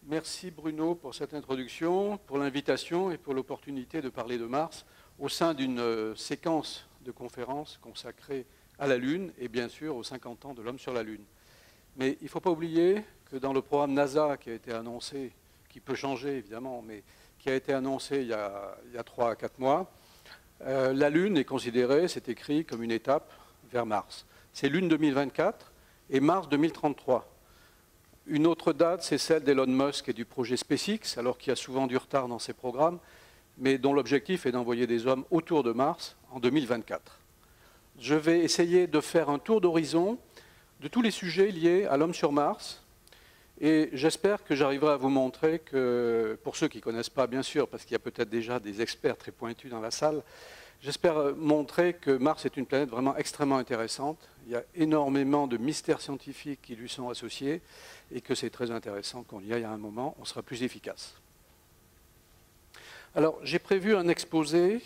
Merci Bruno pour cette introduction, pour l'invitation et pour l'opportunité de parler de Mars au sein d'une séquence de conférences consacrée à la Lune et bien sûr aux 50 ans de l'homme sur la Lune. Mais il ne faut pas oublier que dans le programme NASA qui a été annoncé, qui peut changer évidemment, mais qui a été annoncé il y a 3 à 4 mois, la Lune est considérée, c'est écrit, comme une étape vers Mars. C'est Lune 2024 et Mars 2033. Une autre date, c'est celle d'Elon Musk et du projet SpaceX, alors qu'il y a souvent du retard dans ces programmes, mais dont l'objectif est d'envoyer des hommes autour de Mars en 2024. Je vais essayer de faire un tour d'horizon de tous les sujets liés à l'homme sur Mars, et j'espère que j'arriverai à vous montrer que, pour ceux qui ne connaissent pas, bien sûr, parce qu'il y a peut-être déjà des experts très pointus dans la salle, j'espère montrer que Mars est une planète vraiment extrêmement intéressante. Il y a énormément de mystères scientifiques qui lui sont associés et que c'est très intéressant qu'on y aille à un moment, on sera plus efficace. Alors, j'ai prévu un exposé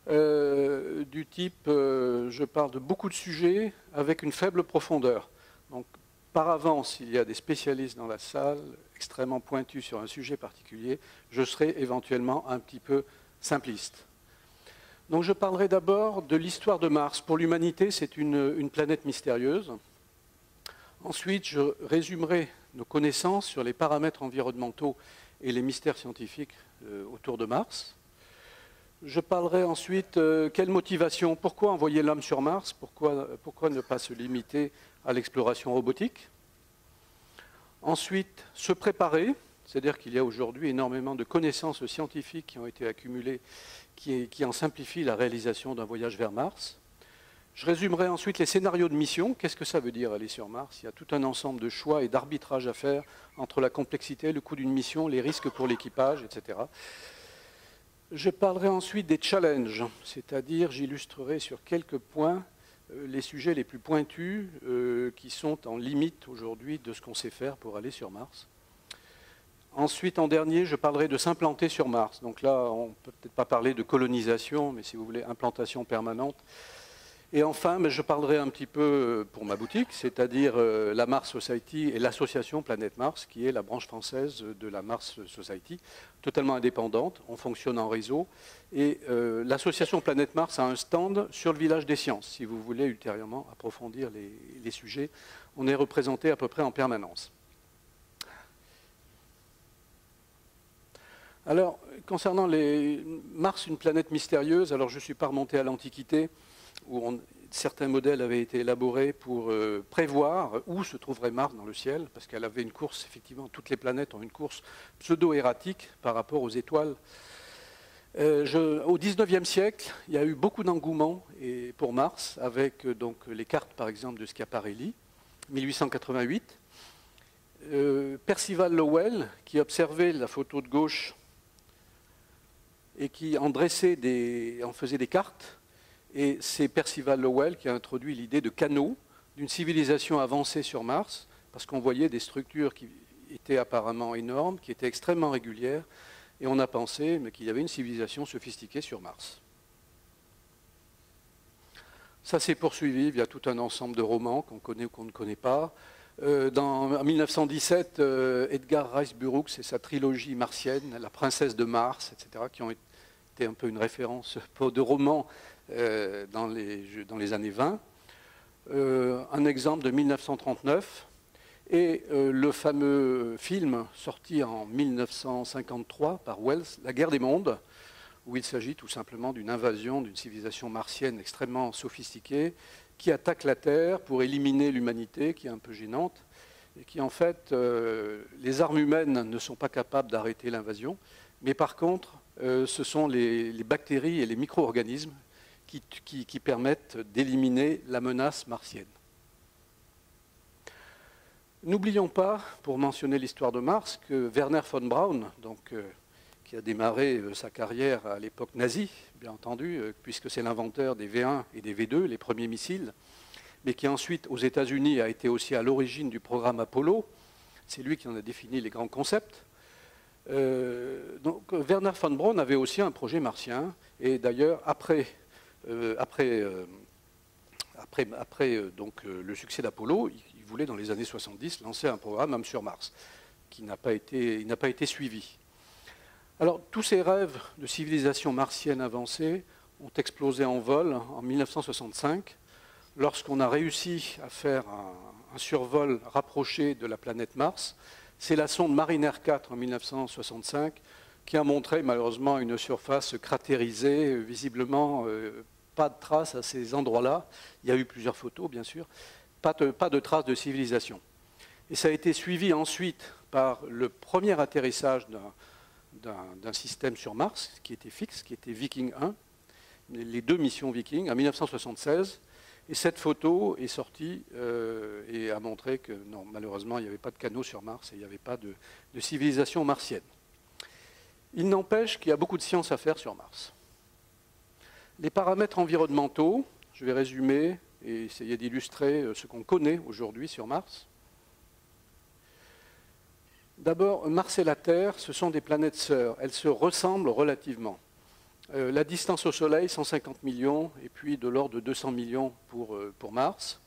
du type, je parle de beaucoup de sujets avec une faible profondeur. Donc, par avance, il y a des spécialistes dans la salle, extrêmement pointus sur un sujet particulier, je serai éventuellement un petit peu simpliste. Donc je parlerai d'abord de l'histoire de Mars. Pour l'humanité, c'est une planète mystérieuse. Ensuite, je résumerai nos connaissances sur les paramètres environnementaux et les mystères scientifiques autour de Mars. Je parlerai ensuite quelle motivation, pourquoi envoyer l'homme sur Mars, pourquoi ne pas se limiter à l'exploration robotique. Ensuite, se préparer, c'est-à-dire qu'il y a aujourd'hui énormément de connaissances scientifiques qui ont été accumulées, qui en simplifient la réalisation d'un voyage vers Mars. Je résumerai ensuite les scénarios de mission. Qu'est-ce que ça veut dire aller sur Mars? Il y a tout un ensemble de choix et d'arbitrage à faire entre la complexité, le coût d'une mission, les risques pour l'équipage, etc. Je parlerai ensuite des challenges, c'est-à-dire j'illustrerai sur quelques points les sujets les plus pointus qui sont en limite aujourd'hui de ce qu'on sait faire pour aller sur Mars. Ensuite, en dernier, je parlerai de s'implanter sur Mars. Donc là, on ne peut peut-être pas parler de colonisation, mais si vous voulez, implantation permanente. Et enfin, je parlerai un petit peu pour ma boutique, c'est-à-dire la Mars Society et l'association Planète Mars, qui est la branche française de la Mars Society, totalement indépendante, on fonctionne en réseau. Et l'association Planète Mars a un stand sur le village des sciences. Si vous voulez ultérieurement approfondir les sujets, on est représenté à peu près en permanence. Alors, concernant Mars, une planète mystérieuse, alors je ne suis pas remonté à l'Antiquité, où certains modèles avaient été élaborés pour prévoir où se trouverait Mars dans le ciel, parce qu'elle avait une course, effectivement, toutes les planètes ont une course pseudo-erratique par rapport aux étoiles. Au XIXe siècle, il y a eu beaucoup d'engouement pour Mars, avec donc, les cartes, par exemple, de Schiaparelli, 1888. Percival Lowell, qui observait la photo de gauche et qui en faisait des cartes, et c'est Percival Lowell qui a introduit l'idée de canaux, d'une civilisation avancée sur Mars, parce qu'on voyait des structures qui étaient apparemment énormes, qui étaient extrêmement régulières, et on a pensé qu'il y avait une civilisation sophistiquée sur Mars. Ça s'est poursuivi via tout un ensemble de romans qu'on connaît ou qu'on ne connaît pas. En 1917, Edgar Rice Burroughs et sa trilogie martienne, La princesse de Mars, etc., qui ont été un peu une référence de romans dans les années 20. Un exemple de 1939 et le fameux film sorti en 1953 par Wells, La guerre des mondes, où il s'agit tout simplement d'une invasion d'une civilisation martienne extrêmement sophistiquée qui attaque la Terre pour éliminer l'humanité, qui est un peu gênante, et qui en fait, les armes humaines ne sont pas capables d'arrêter l'invasion, mais par contre, ce sont les bactéries et les micro-organismes qui permettent d'éliminer la menace martienne. N'oublions pas, pour mentionner l'histoire de Mars, que Wernher von Braun, qui a démarré sa carrière à l'époque nazie, bien entendu, puisque c'est l'inventeur des V1 et des V2, les premiers missiles, mais qui ensuite, aux États-Unis, a été aussi à l'origine du programme Apollo. C'est lui qui en a défini les grands concepts. Donc, Wernher von Braun avait aussi un projet martien, et d'ailleurs, après le succès d'Apollo, il il voulait, dans les années 70, lancer un programme Homme sur Mars, qui n'a pas été suivi. Alors, tous ces rêves de civilisation martienne avancée ont explosé en vol en 1965, lorsqu'on a réussi à faire un survol rapproché de la planète Mars. C'est la sonde Mariner 4 en 1965 qui a montré malheureusement une surface cratérisée, visiblement pas de traces à ces endroits-là. Il y a eu plusieurs photos, bien sûr, pas de traces de civilisation. Et ça a été suivi ensuite par le premier atterrissage d'un système sur Mars, qui était fixe, qui était Viking 1, les 2 missions Viking, en 1976. Et cette photo est sortie et a montré que non, malheureusement, il n'y avait pas de canaux sur Mars et il n'y avait pas de civilisation martienne. Il n'empêche qu'il y a beaucoup de science à faire sur Mars. Les paramètres environnementaux, je vais résumer et essayer d'illustrer ce qu'on connaît aujourd'hui sur Mars. D'abord, Mars et la Terre, ce sont des planètes sœurs. Elles se ressemblent relativement. La distance au Soleil, 150 millions, et puis de l'ordre de 200 millions pour Mars.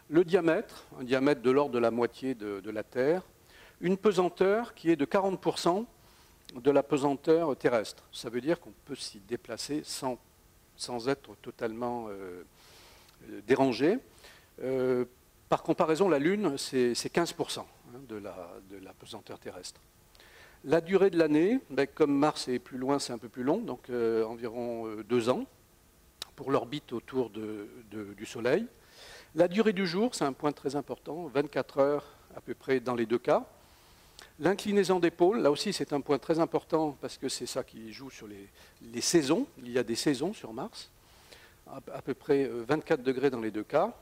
Le diamètre, un diamètre de l'ordre de la moitié de la Terre. Une pesanteur qui est de 40% de la pesanteur terrestre. Ça veut dire qu'on peut s'y déplacer sans être totalement dérangé. Par comparaison, la Lune, c'est 15% de la pesanteur terrestre. La durée de l'année, comme Mars est plus loin, c'est un peu plus long, donc environ 2 ans pour l'orbite autour du Soleil. La durée du jour, c'est un point très important, 24 heures à peu près dans les 2 cas. L'inclinaison des pôles, là aussi c'est un point très important parce que c'est ça qui joue sur les saisons. Il y a des saisons sur Mars, à peu près 24 degrés dans les 2 cas.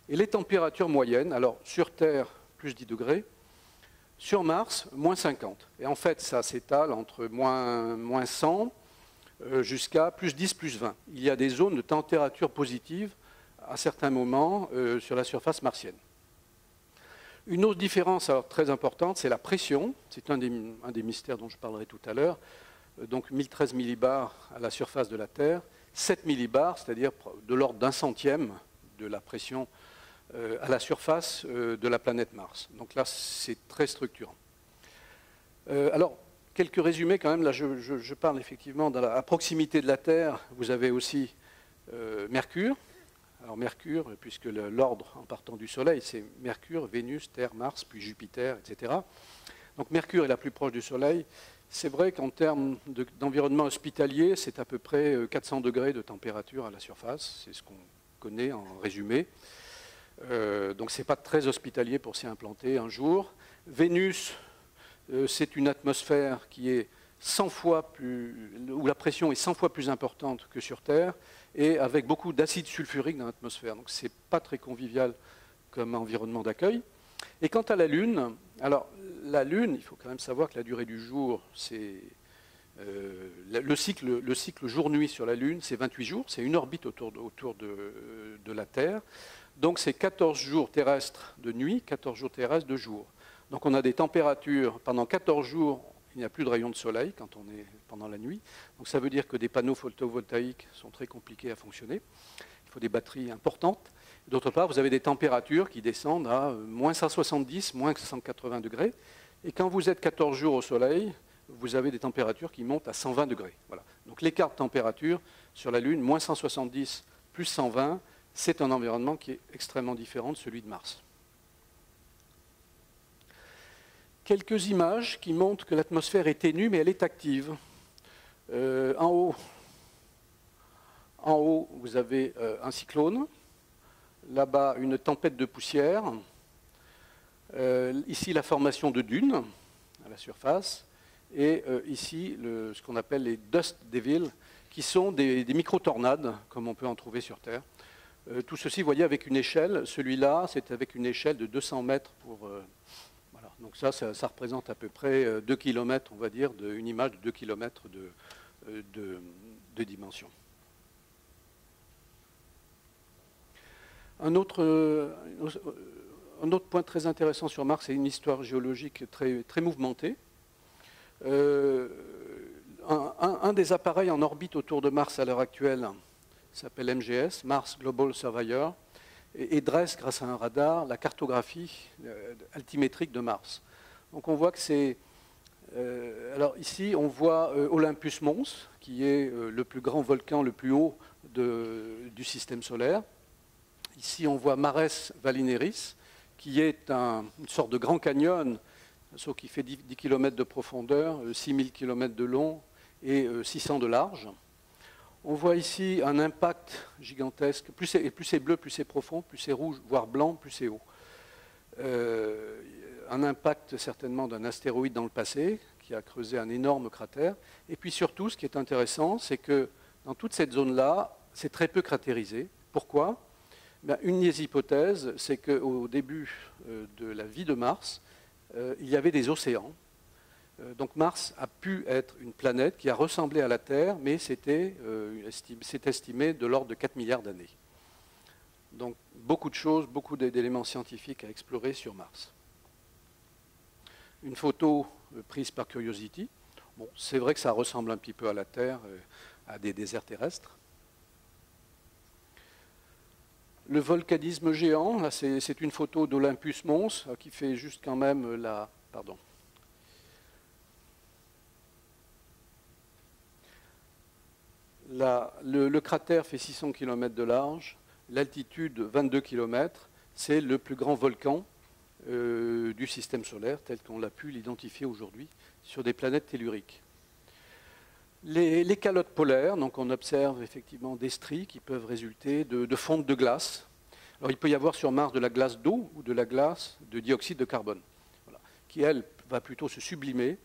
Et les températures moyennes, alors sur Terre, plus 10 degrés, sur Mars, moins 50. Et en fait, ça s'étale entre moins 100 jusqu'à plus 10, plus 20. Il y a des zones de température positive à certains moments sur la surface martienne. Une autre différence alors, très importante, c'est la pression. C'est un des mystères dont je parlerai tout à l'heure. Donc 1013 millibars à la surface de la Terre, 7 millibars, c'est-à-dire de l'ordre d'un centième de la pression à la surface de la planète Mars. Donc là, c'est très structurant. Alors, quelques résumés quand même. Là, je parle effectivement à proximité de la Terre. Vous avez aussi Mercure. Alors Mercure, puisque l'ordre en partant du Soleil, c'est Mercure, Vénus, Terre, Mars, puis Jupiter, etc. Donc Mercure est la plus proche du Soleil. C'est vrai qu'en termes d'environnement hospitalier, c'est à peu près 400 degrés de température à la surface. C'est ce qu'on connaît en résumé. Donc ce n'est pas très hospitalier pour s'y implanter un jour. Vénus, c'est une atmosphère qui est 100 fois plus, où la pression est 100 fois plus importante que sur Terre, et avec beaucoup d'acide sulfurique dans l'atmosphère. Donc ce n'est pas très convivial comme environnement d'accueil. Et quant à la Lune, alors la Lune, il faut quand même savoir que la durée du jour, c'est le cycle jour-nuit sur la Lune, c'est 28 jours, c'est une orbite autour de la Terre. Donc c'est 14 jours terrestres de nuit, 14 jours terrestres de jour. Donc on a des températures, pendant 14 jours, il n'y a plus de rayons de soleil quand on est pendant la nuit. Donc ça veut dire que des panneaux photovoltaïques sont très compliqués à fonctionner. Il faut des batteries importantes. D'autre part, vous avez des températures qui descendent à moins 170, moins 180 degrés. Et quand vous êtes 14 jours au soleil, vous avez des températures qui montent à 120 degrés. Voilà. Donc l'écart de température sur la Lune, moins 170 plus 120, c'est un environnement qui est extrêmement différent de celui de Mars. Quelques images qui montrent que l'atmosphère est ténue, mais elle est active. En haut, vous avez un cyclone. Là-bas, une tempête de poussière. Ici, la formation de dunes à la surface. Et ici, ce qu'on appelle les dust devils, qui sont des micro-tornades, comme on peut en trouver sur Terre. Tout ceci, vous voyez, avec une échelle. Celui-là, c'est avec une échelle de 200 mètres pour... voilà. Donc ça représente à peu près 2 km, on va dire, une image de 2 km de dimension. Un autre point très intéressant sur Mars, c'est une histoire géologique très, très mouvementée. Un des appareils en orbite autour de Mars à l'heure actuelle s'appelle MGS, Mars Global Surveyor, et dresse, grâce à un radar, la cartographie altimétrique de Mars. Donc on voit que c'est... alors ici, on voit Olympus Mons, qui est le plus grand volcan le plus haut du système solaire. Ici, on voit Mare Vallineris, qui est une sorte de grand canyon, sauf qui fait 10 km de profondeur, 6000 km de long et 600 de large. On voit ici un impact gigantesque. Plus c'est bleu, plus c'est profond, plus c'est rouge, voire blanc, plus c'est haut. Un impact certainement d'un astéroïde dans le passé, qui a creusé un énorme cratère. Et puis surtout, ce qui est intéressant, c'est que dans toute cette zone-là, c'est très peu cratérisé. Pourquoi ? Ben, une des hypothèses, c'est qu'au début de la vie de Mars, il y avait des océans. Donc Mars a pu être une planète qui a ressemblé à la Terre, mais c'est estimé de l'ordre de 4 milliards d'années. Donc beaucoup de choses, beaucoup d'éléments scientifiques à explorer sur Mars. Une photo prise par Curiosity. Bon, c'est vrai que ça ressemble un petit peu à la Terre, à des déserts terrestres. Le volcanisme géant, là c'est une photo d'Olympus Mons qui fait juste quand même la... Pardon. Le cratère fait 600 km de large, l'altitude 22 km, c'est le plus grand volcan du système solaire tel qu'on l'a pu l'identifier aujourd'hui sur des planètes telluriques. Les calottes polaires, donc on observe effectivement des stries qui peuvent résulter de fonte de glace. Alors il peut y avoir sur Mars de la glace d'eau ou de la glace de dioxyde de carbone, voilà, qui elle va plutôt se sublimer,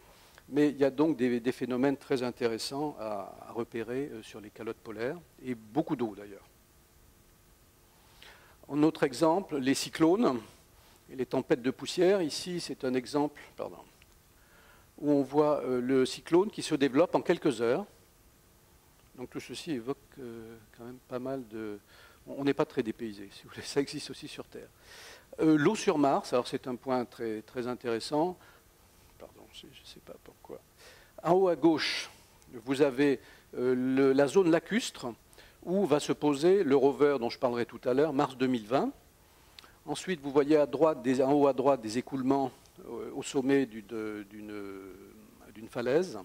mais il y a donc des phénomènes très intéressants à repérer sur les calottes polaires, et beaucoup d'eau d'ailleurs. En autre exemple, les cyclones et les tempêtes de poussière. Ici c'est un exemple, pardon, où on voit le cyclone qui se développe en quelques heures. Donc tout ceci évoque quand même pas mal de... On n'est pas très dépaysé, si vous voulez, ça existe aussi sur Terre. L'eau sur Mars, alors c'est un point très, très intéressant. Pardon, je ne sais pas pourquoi. En haut à gauche, vous avez la zone lacustre où va se poser le rover dont je parlerai tout à l'heure, Mars 2020. Ensuite, vous voyez en haut à droite des écoulements au sommet d'une falaise.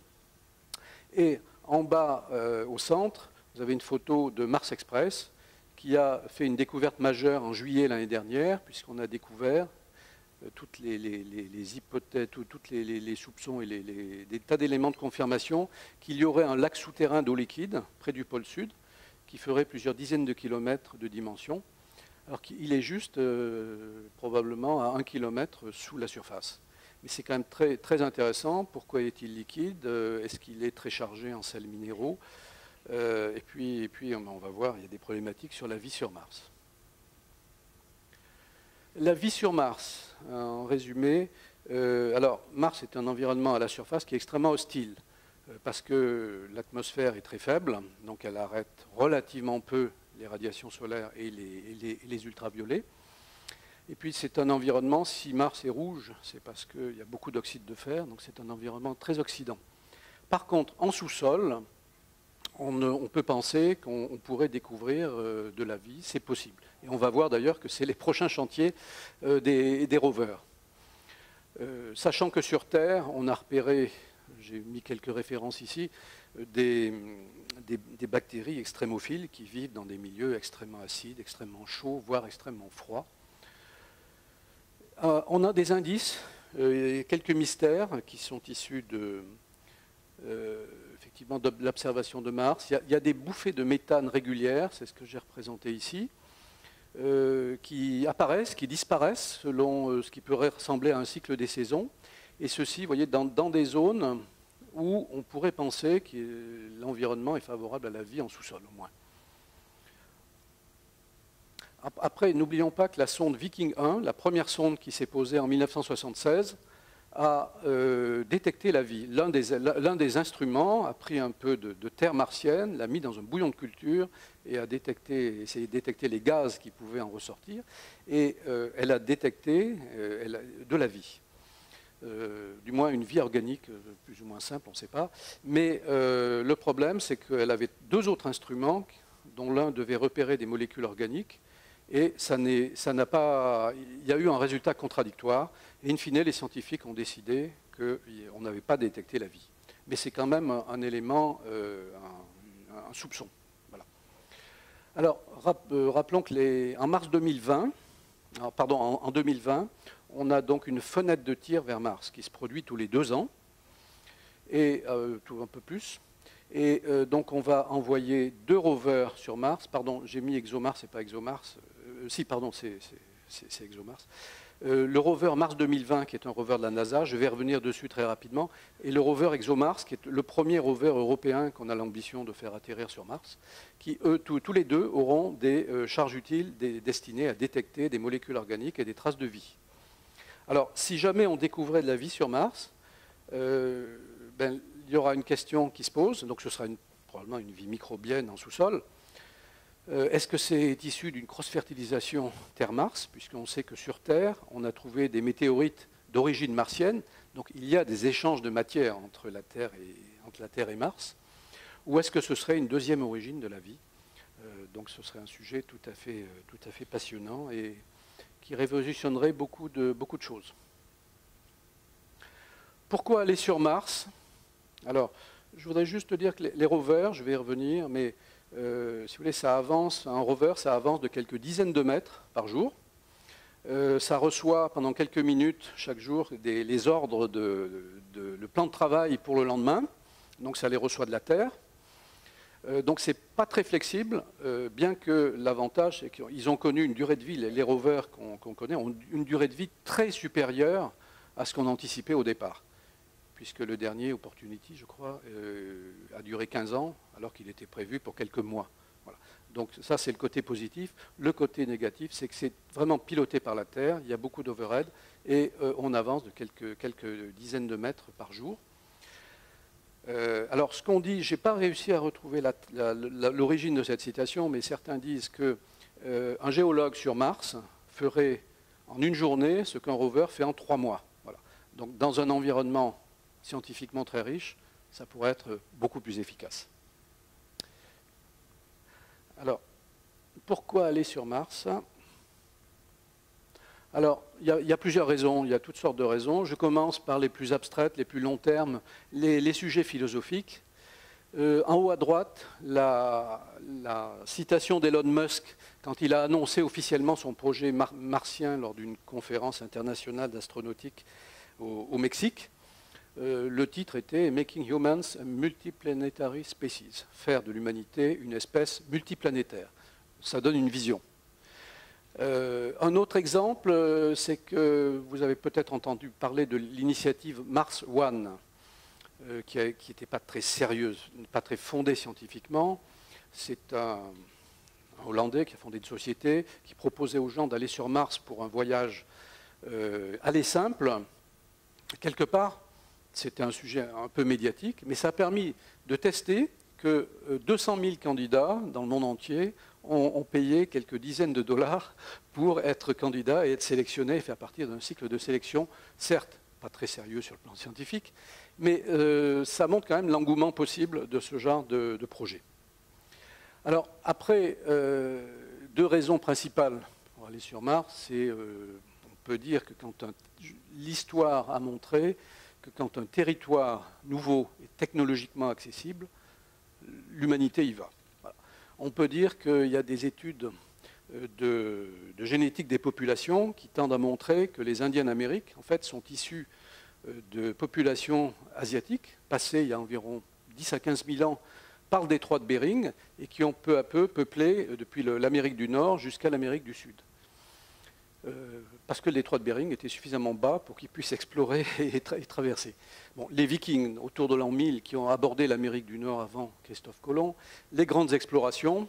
Et en bas, au centre, vous avez une photo de Mars Express qui a fait une découverte majeure en juillet l'année dernière, puisqu'on a découvert toutes les hypothèses, tous les soupçons et des tas d'éléments de confirmation qu'il y aurait un lac souterrain d'eau liquide près du pôle sud qui ferait plusieurs dizaines de kilomètres de dimension. Alors qu'il est juste probablement à 1 kilomètre sous la surface. Mais c'est quand même très, très intéressant. Pourquoi est-il liquide? Est-ce qu'il est très chargé en sels minéraux? Et puis on va voir, il y a des problématiques sur la vie sur Mars. La vie sur Mars, en résumé, alors Mars est un environnement à la surface qui est extrêmement hostile, parce que l'atmosphère est très faible, donc elle arrête relativement peu les radiations solaires et les ultraviolets. Et puis c'est un environnement, si Mars est rouge, c'est parce qu'il y a beaucoup d'oxyde de fer, donc c'est un environnement très oxydant. Par contre, en sous-sol, on peut penser qu'on pourrait découvrir de la vie, c'est possible. Et on va voir d'ailleurs que c'est les prochains chantiers des rovers. Sachant que sur Terre, on a repéré, j'ai mis quelques références ici, des bactéries extrémophiles qui vivent dans des milieux extrêmement acides, extrêmement chauds, voire extrêmement froids. On a des indices, quelques mystères qui sont issus effectivement de l'observation de Mars. Il y a des bouffées de méthane régulières, c'est ce que j'ai représenté ici, qui apparaissent, qui disparaissent selon ce qui pourrait ressembler à un cycle des saisons. Et ceci, vous voyez, dans des zones où on pourrait penser que l'environnement est favorable à la vie en sous-sol, au moins. Après, n'oublions pas que la sonde Viking 1, la première sonde qui s'est posée en 1976, a détecté la vie. L'un des instruments a pris un peu de terre martienne, l'a mis dans un bouillon de culture et a essayé de détecter les gaz qui pouvaient en ressortir. Et elle a détecté de la vie. Du moins une vie organique, plus ou moins simple, on ne sait pas. Mais le problème, c'est qu'elle avait deux autres instruments, dont l'un devait repérer des molécules organiques, Et ça n'a pas, il y a eu un résultat contradictoire. Et in fine, les scientifiques ont décidé qu'on n'avait pas détecté la vie. Mais c'est quand même un élément, un soupçon. Voilà. Alors, rappelons qu'en mars 2020, en 2020, on a donc une fenêtre de tir vers Mars qui se produit tous les 2 ans, et un peu plus. Et donc on va envoyer 2 rovers sur Mars. Pardon, j'ai mis ExoMars, c'est pas ExoMars. Si, pardon, c'est ExoMars. Le rover Mars 2020, qui est un rover de la NASA, je vais revenir dessus très rapidement, et le rover ExoMars, qui est le premier rover européen qu'on a l'ambition de faire atterrir sur Mars, qui, eux, tous les deux, auront des charges utiles destinées à détecter des molécules organiques et des traces de vie. Alors, si jamais on découvrait de la vie sur Mars, il y aura une question qui se pose, donc ce sera probablement une vie microbienne en sous-sol. Est-ce que c'est issu d'une cross-fertilisation Terre-Mars, puisqu'on sait que sur Terre, on a trouvé des météorites d'origine martienne, donc il y a des échanges de matière entre la Terre et Mars, ou est-ce que ce serait une deuxième origine de la vie? Donc ce serait un sujet tout à fait passionnant et qui révolutionnerait beaucoup de choses. Pourquoi aller sur Mars? Alors, je voudrais juste dire que les rovers, je vais y revenir, mais si vous voulez, ça avance, un rover, ça avance de quelques dizaines de mètres par jour. Ça reçoit pendant quelques minutes chaque jour les ordres le plan de travail pour le lendemain. Donc ça les reçoit de la Terre. Donc c'est pas très flexible, bien que l'avantage, c'est qu'ils ont connu une durée de vie, les rovers qu'on connaît ont une durée de vie très supérieure à ce qu'on anticipait au départ, puisque le dernier, Opportunity, je crois, a duré 15 ans, alors qu'il était prévu pour quelques mois. Voilà. Donc ça, c'est le côté positif. Le côté négatif, c'est que c'est vraiment piloté par la Terre, il y a beaucoup d'overhead, et on avance de quelques dizaines de mètres par jour. Alors, ce qu'on dit, je n'ai pas réussi à retrouver l'origine de cette citation, mais certains disent qu'un géologue sur Mars ferait en une journée ce qu'un rover fait en 3 mois. Voilà. Donc, dans un environnement scientifiquement très riche, ça pourrait être beaucoup plus efficace. Alors, pourquoi aller sur Mars? Alors, il y a plusieurs raisons, il y a toutes sortes de raisons. Je commence par les plus abstraites, les plus long terme, les sujets philosophiques. En haut à droite, la citation d'Elon Musk quand il a annoncé officiellement son projet martien lors d'une conférence internationale d'astronautique au Mexique. Le titre était « Making Humans a Multiplanetary Species », faire de l'humanité une espèce multiplanétaire. Ça donne une vision. Un autre exemple, c'est que vous avez peut-être entendu parler de l'initiative Mars One, qui n'était pas très sérieuse, pas très fondée scientifiquement. C'est un Hollandais qui a fondé une société qui proposait aux gens d'aller sur Mars pour un voyage aller simple. Quelque part, c'était un sujet un peu médiatique, mais ça a permis de tester que 200 000 candidats dans le monde entier ont payé quelques dizaines de dollars pour être candidats et être sélectionnés et faire partie d'un cycle de sélection, certes pas très sérieux sur le plan scientifique, mais ça montre quand même l'engouement possible de ce genre de projet. Alors après, 2 raisons principales pour aller sur Mars, c'est, on peut dire que quand l'histoire a montré que quand un territoire nouveau est technologiquement accessible, l'humanité y va. Voilà. On peut dire qu'il y a des études de génétique des populations qui tendent à montrer que les Indiens d'Amérique, en fait, sont issus de populations asiatiques, passées il y a environ 10 à 15 000 ans par le détroit de Bering, et qui ont peu à peu peuplé depuis l'Amérique du Nord jusqu'à l'Amérique du Sud. Parce que le détroit de Bering était suffisamment bas pour qu'ils puissent explorer et traverser. Bon, les Vikings, autour de l'an 1000, qui ont abordé l'Amérique du Nord avant Christophe Colomb, les grandes explorations,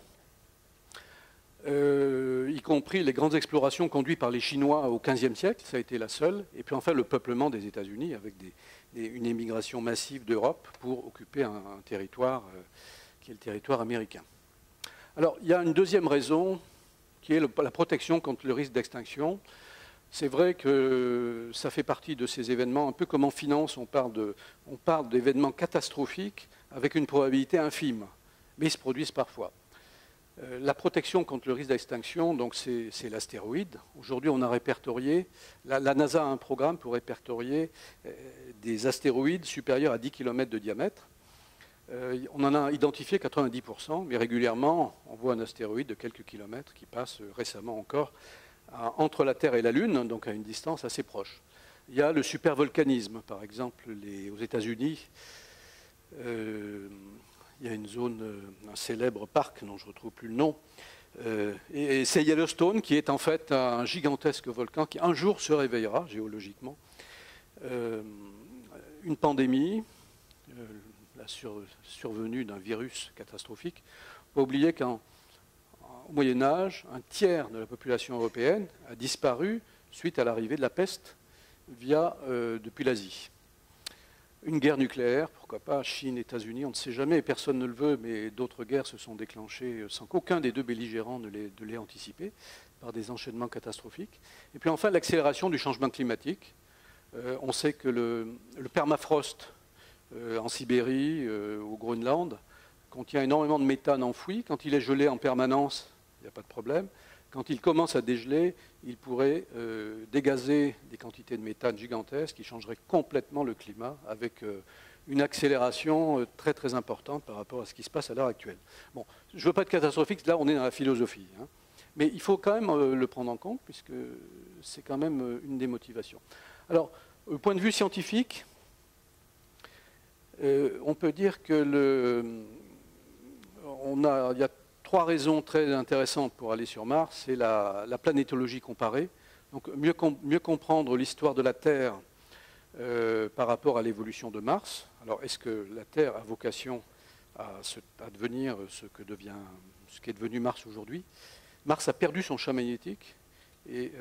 y compris les grandes explorations conduites par les Chinois au XVe siècle, ça a été la seule, et puis enfin le peuplement des États-Unis avec une émigration massive d'Europe pour occuper un territoire qui est le territoire américain. Alors, il y a une deuxième raison, qui est la protection contre le risque d'extinction. C'est vrai que ça fait partie de ces événements, un peu comme en finance, on parle d'événements catastrophiques avec une probabilité infime, mais ils se produisent parfois. La protection contre le risque d'extinction, donc c'est l'astéroïde. Aujourd'hui, on a répertorié, la NASA a un programme pour répertorier des astéroïdes supérieurs à 10 km de diamètre. On en a identifié 90%, mais régulièrement, on voit un astéroïde de quelques kilomètres qui passe récemment encore entre la Terre et la Lune, donc à une distance assez proche. Il y a le supervolcanisme, par exemple, aux États-Unis. Il y a une zone, un célèbre parc dont je ne retrouve plus le nom, et c'est Yellowstone qui est en fait un gigantesque volcan qui un jour se réveillera géologiquement. Une pandémie, la survenue d'un virus catastrophique. Il ne faut pas oublier qu'au Moyen-Âge, un tiers de la population européenne a disparu suite à l'arrivée de la peste depuis l'Asie. Une guerre nucléaire, pourquoi pas, Chine, États-Unis, on ne sait jamais, personne ne le veut, mais d'autres guerres se sont déclenchées sans qu'aucun des deux belligérants ne l'ait anticipé, par des enchaînements catastrophiques. Et puis enfin, l'accélération du changement climatique. On sait que le permafrost en Sibérie, au Groenland, contient énormément de méthane enfoui. Quand il est gelé en permanence, il n'y a pas de problème. Quand il commence à dégeler, il pourrait dégazer des quantités de méthane gigantesques qui changeraient complètement le climat avec une accélération très très importante par rapport à ce qui se passe à l'heure actuelle. Bon, je ne veux pas être catastrophique, là on est dans la philosophie. Hein. Mais il faut quand même le prendre en compte puisque c'est quand même une des motivations. Alors, au point de vue scientifique, on peut dire que il y a trois raisons très intéressantes pour aller sur Mars. C'est la planétologie comparée. Donc mieux comprendre l'histoire de la Terre par rapport à l'évolution de Mars. Alors est-ce que la Terre a vocation à devenir ce qu'est devenu Mars aujourd'hui? Mars a perdu son champ magnétique et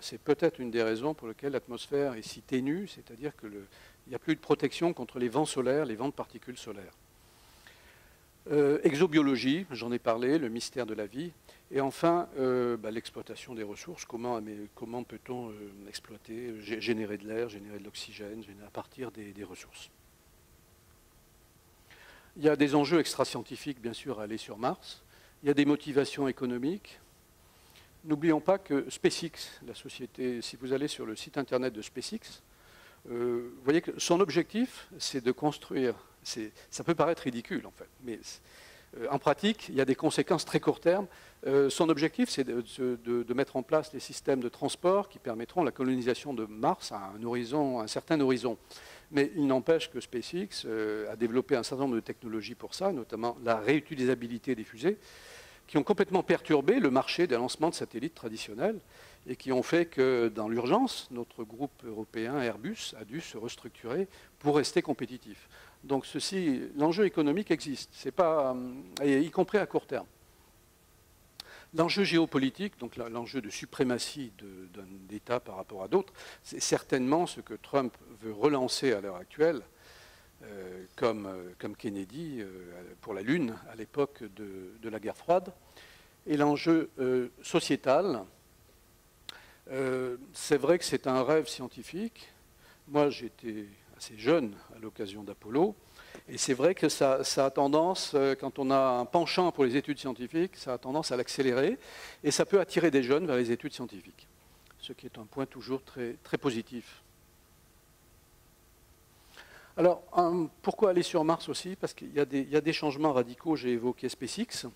c'est peut-être une des raisons pour lesquelles l'atmosphère est si ténue, c'est-à-dire qu'il n'y a plus de protection contre les vents solaires, les vents de particules solaires. Exobiologie, j'en ai parlé, le mystère de la vie. Et enfin, l'exploitation des ressources. Comment peut-on exploiter, générer de l'air, générer de l'oxygène, à partir des ressources. Il y a des enjeux extra-scientifiques, bien sûr, à aller sur Mars. Il y a des motivations économiques. N'oublions pas que SpaceX, la société, si vous allez sur le site internet de SpaceX, vous voyez que son objectif, c'est de construire. Ça peut paraître ridicule, en fait, mais en pratique, il y a des conséquences très court terme. Son objectif, c'est de mettre en place des systèmes de transport qui permettront la colonisation de Mars à un certain horizon. Mais il n'empêche que SpaceX a développé un certain nombre de technologies pour ça, notamment la réutilisabilité des fusées, qui ont complètement perturbé le marché des lancements de satellites traditionnels et qui ont fait que, dans l'urgence, notre groupe européen Airbus a dû se restructurer pour rester compétitif. Donc l'enjeu économique existe, y compris à court terme. L'enjeu géopolitique, donc l'enjeu de suprématie d'un État par rapport à d'autres, c'est certainement ce que Trump veut relancer à l'heure actuelle, comme Kennedy pour la Lune à l'époque de la guerre froide. Et l'enjeu sociétal, c'est vrai que c'est un rêve scientifique. Moi, j'étais assez jeune à l'occasion d'Apollo, et c'est vrai que ça a tendance, quand on a un penchant pour les études scientifiques, ça a tendance à l'accélérer, et ça peut attirer des jeunes vers les études scientifiques, ce qui est un point toujours très, très positif. Alors, pourquoi aller sur Mars aussi? Parce qu'il y a des changements radicaux, j'ai évoqué SpaceX.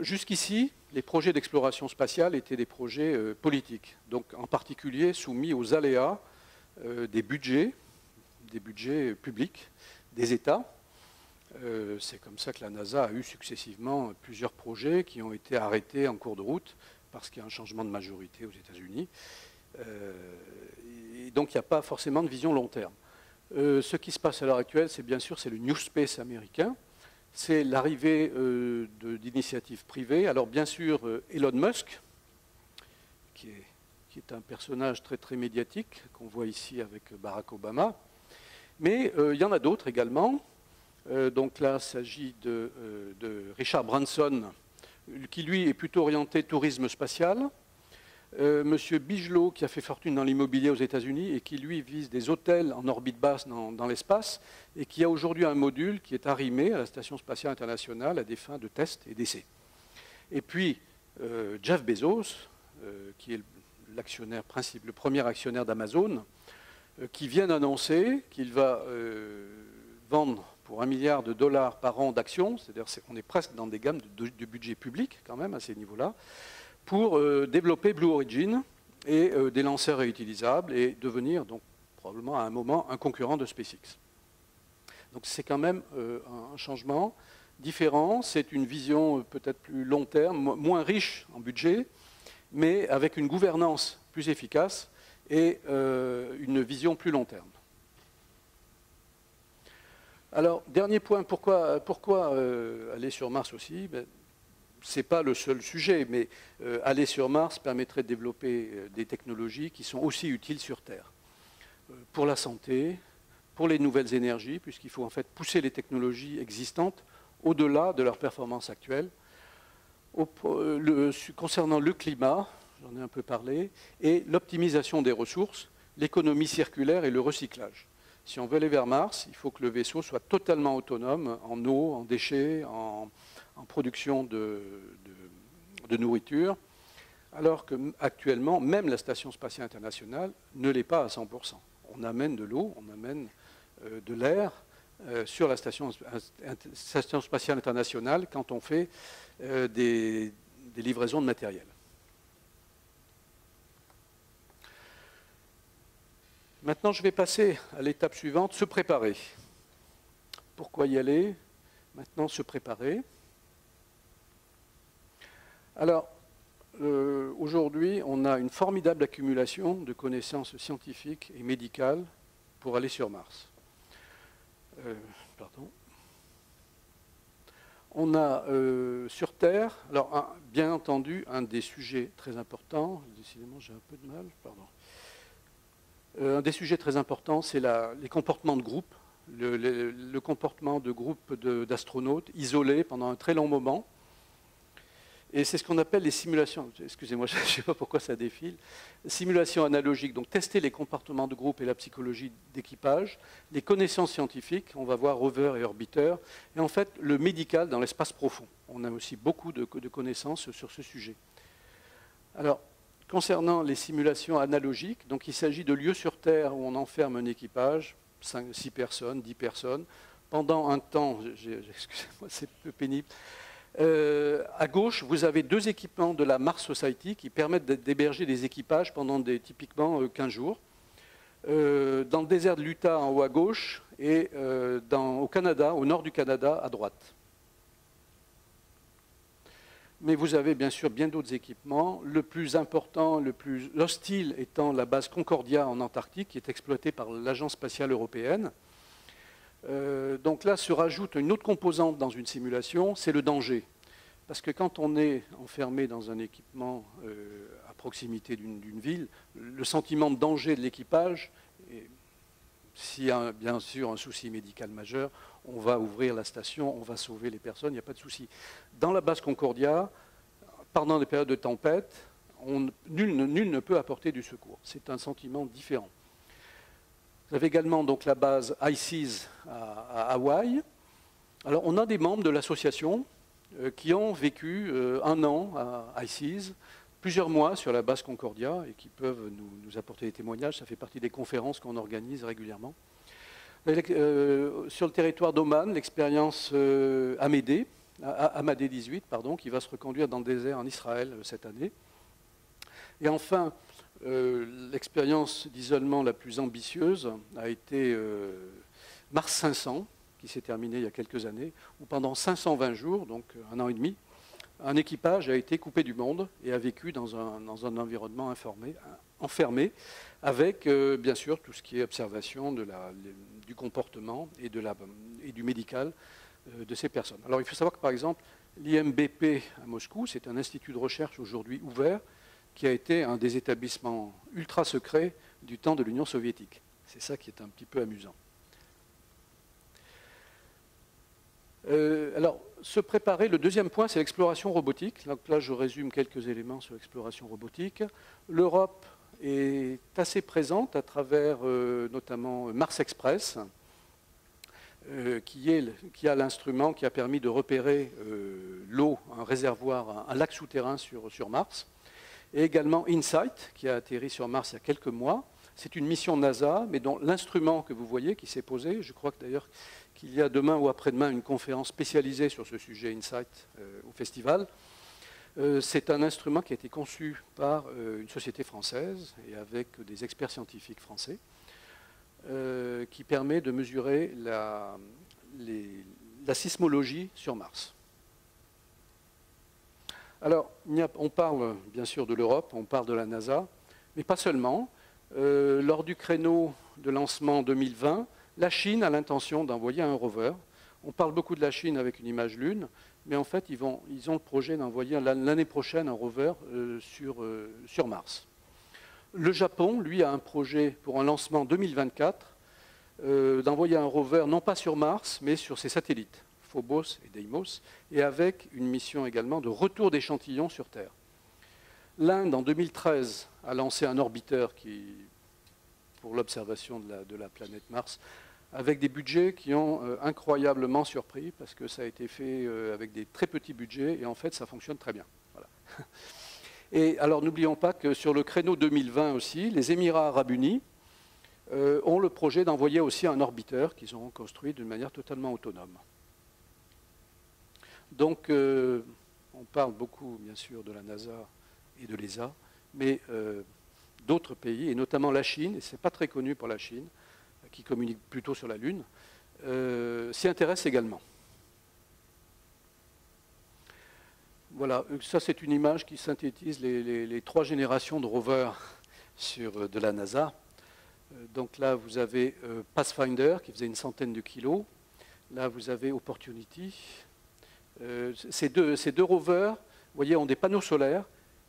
Jusqu'ici, les projets d'exploration spatiale étaient des projets politiques, donc en particulier soumis aux aléas des budgets publics des États. C'est comme ça que la NASA a eu successivement plusieurs projets qui ont été arrêtés en cours de route parce qu'il y a un changement de majorité aux États-Unis. Et donc il n'y a pas forcément de vision long terme. Ce qui se passe à l'heure actuelle, c'est bien sûr le New Space américain. C'est l'arrivée d'initiatives privées. Alors bien sûr, Elon Musk, qui est un personnage très, très médiatique, qu'on voit ici avec Barack Obama. Mais il y en a d'autres également. Donc là, il s'agit de Richard Branson, qui lui est plutôt orienté tourisme spatial. Monsieur Bigelow, qui a fait fortune dans l'immobilier aux États-Unis et qui, lui, vise des hôtels en orbite basse dans l'espace et qui a aujourd'hui un module qui est arrimé à la Station spatiale internationale à des fins de tests et d'essais. Et puis, Jeff Bezos, qui est l'actionnaire principal, le premier actionnaire d'Amazon, qui vient d'annoncer qu'il va vendre pour $1 milliard par an d'actions, c'est-à-dire on est presque dans des gammes de budget public quand même à ces niveaux-là, pour développer Blue Origin et des lanceurs réutilisables et devenir donc probablement à un moment un concurrent de SpaceX. Donc c'est quand même un changement différent, c'est une vision peut-être plus long terme, moins riche en budget, mais avec une gouvernance plus efficace et une vision plus long terme. Alors, dernier point, pourquoi aller sur Mars aussi? Ce n'est pas le seul sujet, mais aller sur Mars permettrait de développer des technologies qui sont aussi utiles sur Terre. Pour la santé, pour les nouvelles énergies, puisqu'il faut en fait pousser les technologies existantes au-delà de leur performance actuelle. Concernant le climat, j'en ai un peu parlé, et l'optimisation des ressources, l'économie circulaire et le recyclage. Si on veut aller vers Mars, il faut que le vaisseau soit totalement autonome en eau, en déchets, en production de nourriture, alors qu'actuellement, même la Station spatiale internationale ne l'est pas à 100%. On amène de l'eau, on amène de l'air sur la Station spatiale internationale quand on fait des livraisons de matériel. Maintenant, je vais passer à l'étape suivante, se préparer. Pourquoi y aller? Maintenant, se préparer. Alors, aujourd'hui, on a une formidable accumulation de connaissances scientifiques et médicales pour aller sur Mars. On a sur Terre, alors bien entendu, un des sujets très importants, décidément j'ai un peu de mal, pardon. Un des sujets très importants, c'est les comportements de groupe, le comportement de groupe d'astronautes isolés pendant un très long moment. Et c'est ce qu'on appelle les simulations, excusez-moi, je ne sais pas pourquoi ça défile, simulations analogiques, donc tester les comportements de groupe et la psychologie d'équipage, les connaissances scientifiques, on va voir rover et orbiteur, et en fait le médical dans l'espace profond. On a aussi beaucoup de connaissances sur ce sujet. Alors, concernant les simulations analogiques, donc il s'agit de lieux sur Terre où on enferme un équipage, 5, 6 personnes, 10 personnes, pendant un temps, excusez-moi, c'est peu pénible. À gauche, vous avez 2 équipements de la Mars Society qui permettent d'héberger des équipages pendant typiquement 15 jours. Dans le désert de l'Utah en haut à gauche et au Canada, au nord du Canada à droite. Mais vous avez bien sûr bien d'autres équipements. Le plus important, le plus hostile étant la base Concordia en Antarctique, qui est exploitée par l'Agence spatiale européenne. Donc là se rajoute une autre composante dans une simulation, c'est le danger. Parce que quand on est enfermé dans un équipement à proximité d'une ville, le sentiment de danger de l'équipage, s'il y a bien sûr un souci médical majeur, on va ouvrir la station, on va sauver les personnes, il n'y a pas de souci. Dans la base Concordia, pendant des périodes de tempête, nul ne peut apporter du secours. C'est un sentiment différent. Vous avez également donc la base ICES à Hawaï. Alors on a des membres de l'association qui ont vécu 1 an à ICES, plusieurs mois sur la base Concordia et qui peuvent nous apporter des témoignages. Ça fait partie des conférences qu'on organise régulièrement. Sur le territoire d'Oman, l'expérience Amédée 18, pardon, qui va se reconduire dans le désert en Israël cette année. Et enfin, l'expérience d'isolement la plus ambitieuse a été Mars 500, qui s'est terminée il y a quelques années, où pendant 520 jours, donc 1 an et demi, un équipage a été coupé du monde et a vécu dans un environnement enfermé, avec bien sûr tout ce qui est observation du comportement et du médical de ces personnes. Alors il faut savoir que par exemple, l'IMBP à Moscou, c'est un institut de recherche aujourd'hui ouvert, qui a été un des établissements ultra secrets du temps de l'Union soviétique. C'est ça qui est un petit peu amusant. Alors, se préparer, le deuxième point, c'est l'exploration robotique. Donc là, je résume quelques éléments sur l'exploration robotique. L'Europe est assez présente à travers notamment Mars Express, qui a l'instrument qui a permis de repérer l'eau, un réservoir, un lac souterrain sur Mars. Et également InSight, qui a atterri sur Mars il y a quelques mois. C'est une mission NASA, mais dont l'instrument que vous voyez qui s'est posé, je crois que d'ailleurs qu'il y a demain ou après-demain une conférence spécialisée sur ce sujet InSight au festival. C'est un instrument qui a été conçu par une société française et avec des experts scientifiques français, qui permet de mesurer la sismologie sur Mars. Alors, on parle bien sûr de l'Europe, on parle de la NASA, mais pas seulement. Lors du créneau de lancement 2020, la Chine a l'intention d'envoyer un rover. On parle beaucoup de la Chine avec une image lune, mais en fait, ils ont le projet d'envoyer l'année prochaine un rover sur Mars. Le Japon, lui, a un projet pour un lancement 2024 d'envoyer un rover non pas sur Mars, mais sur ses satellites, Phobos et Deimos, et avec une mission également de retour d'échantillons sur Terre. L'Inde, en 2013, a lancé un orbiteur pour l'observation de la planète Mars, avec des budgets qui ont incroyablement surpris, parce que ça a été fait avec des très petits budgets, et en fait, ça fonctionne très bien. Voilà. Et alors, n'oublions pas que sur le créneau 2020 aussi, les Émirats arabes unis ont le projet d'envoyer aussi un orbiteur qu'ils auront construit d'une manière totalement autonome. Donc, on parle beaucoup, bien sûr, de la NASA et de l'ESA, mais d'autres pays, et notamment la Chine, et ce n'est pas très connu pour la Chine, qui communique plutôt sur la Lune, s'y intéressent également. Voilà, ça c'est une image qui synthétise les 3 générations de rovers de la NASA. Donc là, vous avez Pathfinder, qui faisait une centaine de kilos. Là, vous avez Opportunity. Ces deux rovers, vous voyez, ont des panneaux solaires,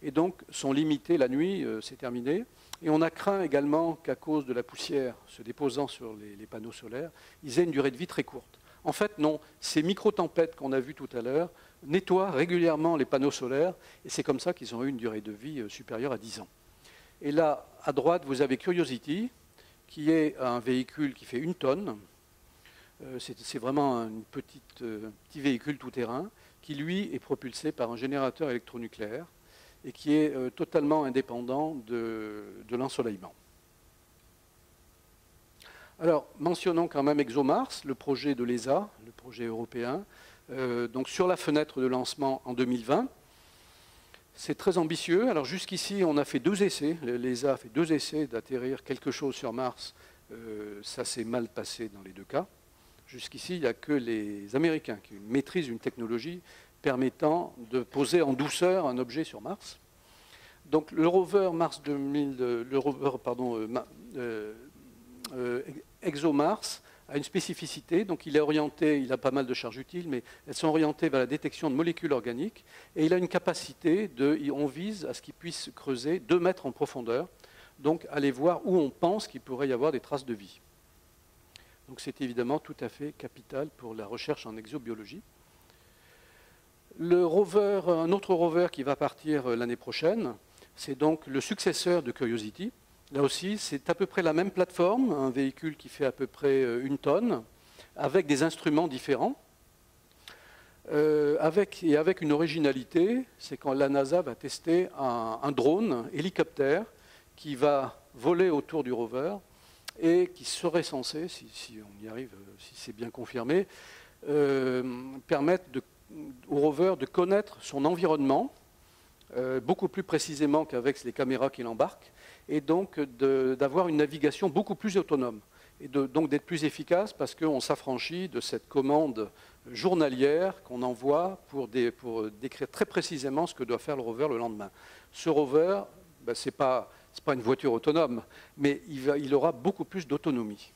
et donc sont limités la nuit, c'est terminé. Et on a craint également qu'à cause de la poussière se déposant sur les panneaux solaires, ils aient une durée de vie très courte. En fait, non, ces micro-tempêtes qu'on a vues tout à l'heure nettoient régulièrement les panneaux solaires, et c'est comme ça qu'ils ont eu une durée de vie supérieure à 10 ans. Et là, à droite, vous avez Curiosity, qui est un véhicule qui fait 1 tonne. C'est vraiment un petit véhicule tout-terrain, qui lui est propulsé par un générateur électronucléaire, et qui est totalement indépendant de l'ensoleillement. Alors, mentionnons quand même ExoMars, le projet de l'ESA, le projet européen, donc sur la fenêtre de lancement en 2020. C'est très ambitieux. Alors jusqu'ici, on a fait 2 essais. L'ESA a fait 2 essais d'atterrir quelque chose sur Mars. Ça s'est mal passé dans les 2 cas. Jusqu'ici, il n'y a que les Américains qui maîtrisent une technologie permettant de poser en douceur un objet sur Mars. Donc le rover ExoMars a une spécificité, donc il est orienté, il a pas mal de charges utiles, mais elles sont orientées vers la détection de molécules organiques, et il a une capacité on vise à ce qu'il puisse creuser 2 mètres en profondeur, donc aller voir où on pense qu'il pourrait y avoir des traces de vie. Donc c'est évidemment tout à fait capital pour la recherche en exobiologie. Le rover, un autre rover qui va partir l'année prochaine, c'est donc le successeur de Curiosity. Là aussi, c'est à peu près la même plateforme, un véhicule qui fait à peu près 1 tonne, avec des instruments différents, avec une originalité, c'est quand la NASA va tester un drone hélicoptère qui va voler autour du rover et qui serait censé, si on y arrive, si c'est bien confirmé, permettre au rover de connaître son environnement beaucoup plus précisément qu'avec les caméras qu'il embarque, et donc d'avoir une navigation beaucoup plus autonome, et donc d'être plus efficace parce qu'on s'affranchit de cette commande journalière qu'on envoie pour décrire très précisément ce que doit faire le rover le lendemain. Ce rover, ben, ce n'est pas une voiture autonome, mais il aura beaucoup plus d'autonomie.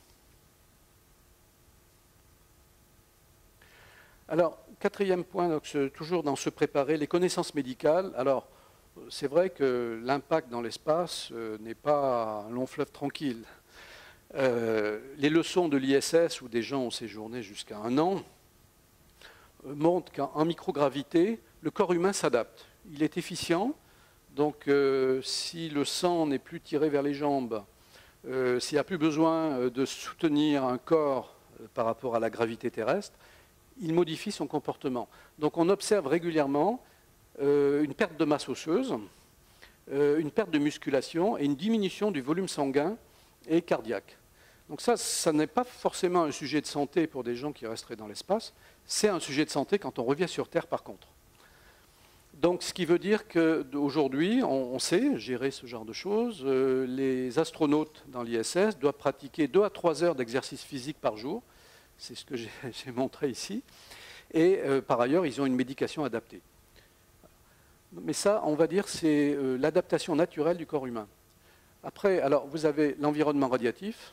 Alors, 4e point, donc, toujours dans se préparer, les connaissances médicales. Alors, c'est vrai que l'impact dans l'espace n'est pas un long fleuve tranquille. Les leçons de l'ISS, où des gens ont séjourné jusqu'à 1 an, montre qu'en microgravité, le corps humain s'adapte. Il est efficient, donc si le sang n'est plus tiré vers les jambes, s'il n'y a plus besoin de soutenir un corps par rapport à la gravité terrestre, il modifie son comportement. Donc on observe régulièrement une perte de masse osseuse, une perte de musculation et une diminution du volume sanguin et cardiaque. Donc ça n'est pas forcément un sujet de santé pour des gens qui resteraient dans l'espace, c'est un sujet de santé quand on revient sur Terre par contre. Donc ce qui veut dire qu'aujourd'hui, on sait gérer ce genre de choses. Les astronautes dans l'ISS doivent pratiquer 2 à 3 heures d'exercice physique par jour, c'est ce que j'ai montré ici, et par ailleurs, ils ont une médication adaptée. Mais ça, on va dire, c'est l'adaptation naturelle du corps humain. Après, alors, vous avez l'environnement radiatif.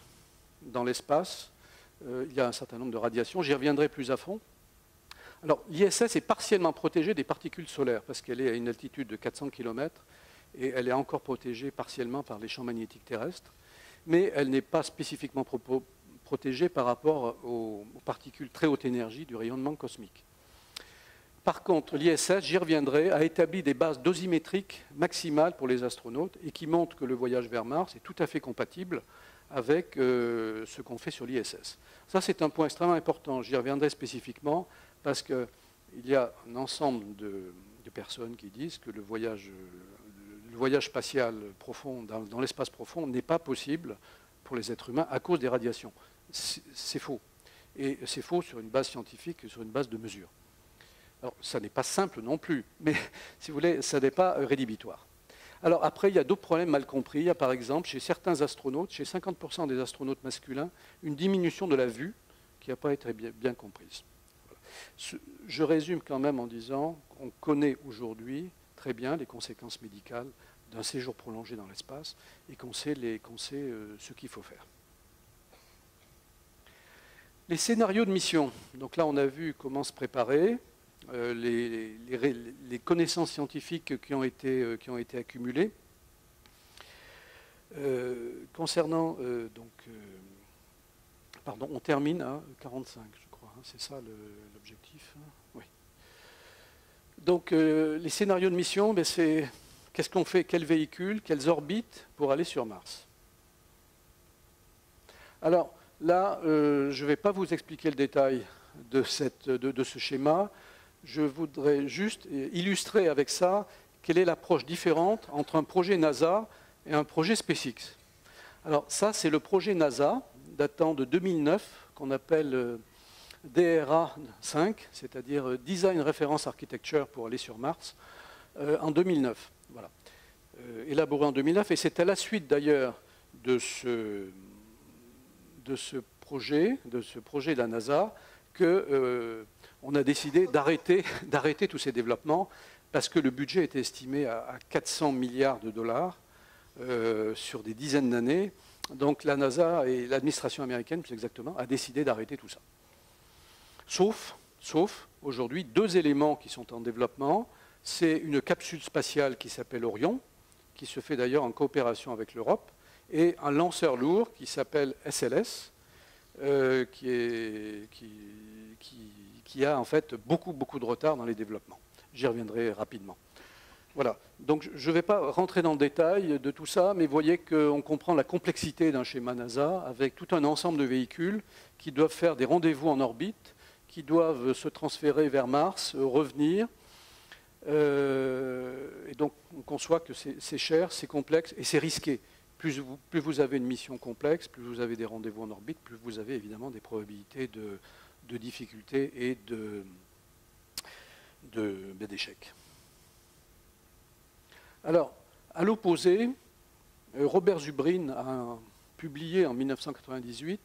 Dans l'espace, il y a un certain nombre de radiations. J'y reviendrai plus à fond. Alors, l'ISS est partiellement protégée des particules solaires parce qu'elle est à une altitude de 400 km et elle est encore protégée partiellement par les champs magnétiques terrestres. Mais elle n'est pas spécifiquement protégée par rapport aux particules très haute énergie du rayonnement cosmique. Par contre, l'ISS, j'y reviendrai, a établi des bases dosimétriques maximales pour les astronautes et qui montrent que le voyage vers Mars est tout à fait compatible avec ce qu'on fait sur l'ISS. Ça, c'est un point extrêmement important. J'y reviendrai spécifiquement parce qu'il y a un ensemble de personnes qui disent que le voyage spatial profond dans l'espace profond n'est pas possible pour les êtres humains à cause des radiations. C'est faux. Et c'est faux sur une base scientifique, sur une base de mesure. Alors, ça n'est pas simple non plus, mais si vous voulez, ça n'est pas rédhibitoire. Alors après, il y a d'autres problèmes mal compris. Il y a par exemple, chez certains astronautes, chez 50% des astronautes masculins, une diminution de la vue qui n'a pas été bien comprise. Voilà. Je résume quand même en disant qu'on connaît aujourd'hui très bien les conséquences médicales d'un séjour prolongé dans l'espace et qu'on sait ce qu'il faut faire. Les scénarios de mission. Donc là, on a vu comment se préparer. Les connaissances scientifiques qui ont été accumulées. Concernant, pardon, on termine à 45, je crois, hein, c'est ça l'objectif. Oui. Donc les scénarios de mission, ben, c'est qu'est-ce qu'on fait, quel véhicule, quelles orbites pour aller sur Mars. Alors là, je ne vais pas vous expliquer le détail de ce schéma. Je voudrais juste illustrer avec ça quelle est l'approche différente entre un projet NASA et un projet SpaceX. Alors ça, c'est le projet NASA datant de 2009 qu'on appelle DRA 5, c'est-à-dire Design Reference Architecture pour aller sur Mars, en 2009. Voilà. Élaboré en 2009, et c'est à la suite d'ailleurs de ce projet de la NASA qu'on a décidé d'arrêter tous ces développements parce que le budget était estimé à 400 milliards de dollars sur des dizaines d'années. Donc la NASA et l'administration américaine, plus exactement, a décidé d'arrêter tout ça. Sauf aujourd'hui, 2 éléments qui sont en développement. C'est une capsule spatiale qui s'appelle Orion, qui se fait d'ailleurs en coopération avec l'Europe, et un lanceur lourd qui s'appelle SLS, qui a en fait beaucoup de retard dans les développements. J'y reviendrai rapidement. Voilà. Donc je ne vais pas rentrer dans le détail de tout ça, mais vous voyez qu'on comprend la complexité d'un schéma NASA avec tout un ensemble de véhicules qui doivent faire des rendez-vous en orbite, qui doivent se transférer vers Mars, revenir. Et donc on conçoit que c'est cher, c'est complexe et c'est risqué. Plus vous avez une mission complexe, plus vous avez des rendez-vous en orbite, plus vous avez évidemment des probabilités de difficultés et d'échecs. Alors, à l'opposé, Robert Zubrin a publié en 1998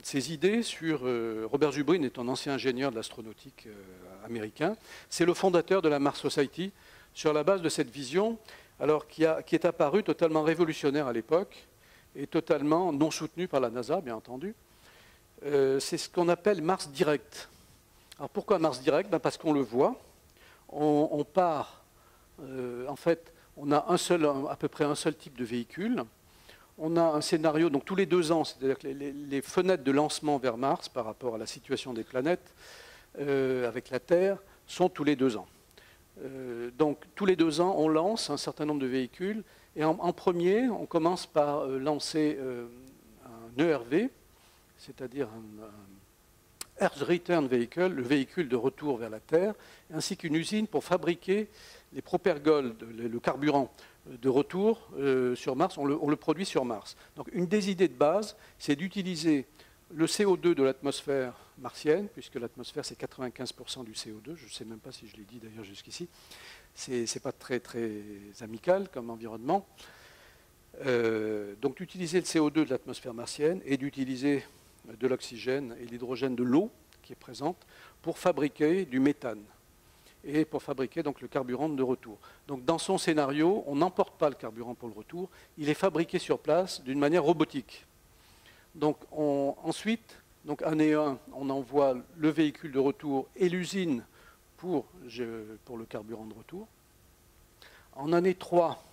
ses idées sur... Robert Zubrin est un ancien ingénieur de l'astronautique américain. C'est le fondateur de la Mars Society sur la base de cette vision, alors qui est apparue totalement révolutionnaire à l'époque et totalement non soutenue par la NASA, bien entendu. C'est ce qu'on appelle Mars Direct. Alors pourquoi Mars Direct? Ben parce qu'on le voit. On part... en fait, on a à peu près un seul type de véhicule. on a un scénario, donc tous les 2 ans, c'est-à-dire que les fenêtres de lancement vers Mars par rapport à la situation des planètes avec la Terre sont tous les 2 ans. Donc tous les 2 ans, on lance un certain nombre de véhicules. Et en premier, on commence par lancer un ERV, c'est-à-dire un Earth Return Vehicle, le véhicule de retour vers la Terre, ainsi qu'une usine pour fabriquer les propergols, le carburant de retour sur Mars. On le produit sur Mars. Donc une des idées de base, c'est d'utiliser le CO2 de l'atmosphère martienne, puisque l'atmosphère c'est 95% du CO2, je ne sais même pas si je l'ai dit d'ailleurs jusqu'ici, c'est pas très, très amical comme environnement. Donc d'utiliser le CO2 de l'atmosphère martienne et d'utiliser de l'oxygène et l'hydrogène de l'eau qui est présente pour fabriquer du méthane et pour fabriquer donc le carburant de retour. Donc dans son scénario, on n'emporte pas le carburant pour le retour, il est fabriqué sur place d'une manière robotique. Donc ensuite, donc année 1, on envoie le véhicule de retour et l'usine pour le carburant de retour. En année 3,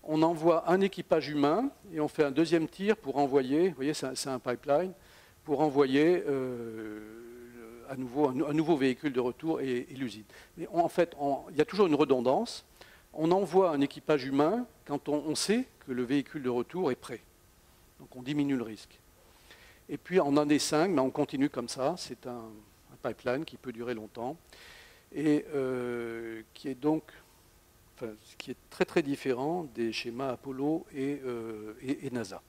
on envoie un équipage humain et on fait un deuxième tir pour envoyer, vous voyez c'est un pipeline, pour envoyer à nouveau un nouveau véhicule de retour et l'usine. Mais en fait, il y a toujours une redondance. On envoie un équipage humain quand on sait que le véhicule de retour est prêt. Donc on diminue le risque. Et puis en année 5, on continue comme ça. C'est un pipeline qui peut durer longtemps et qui est donc, qui est très très différent des schémas Apollo et NASA.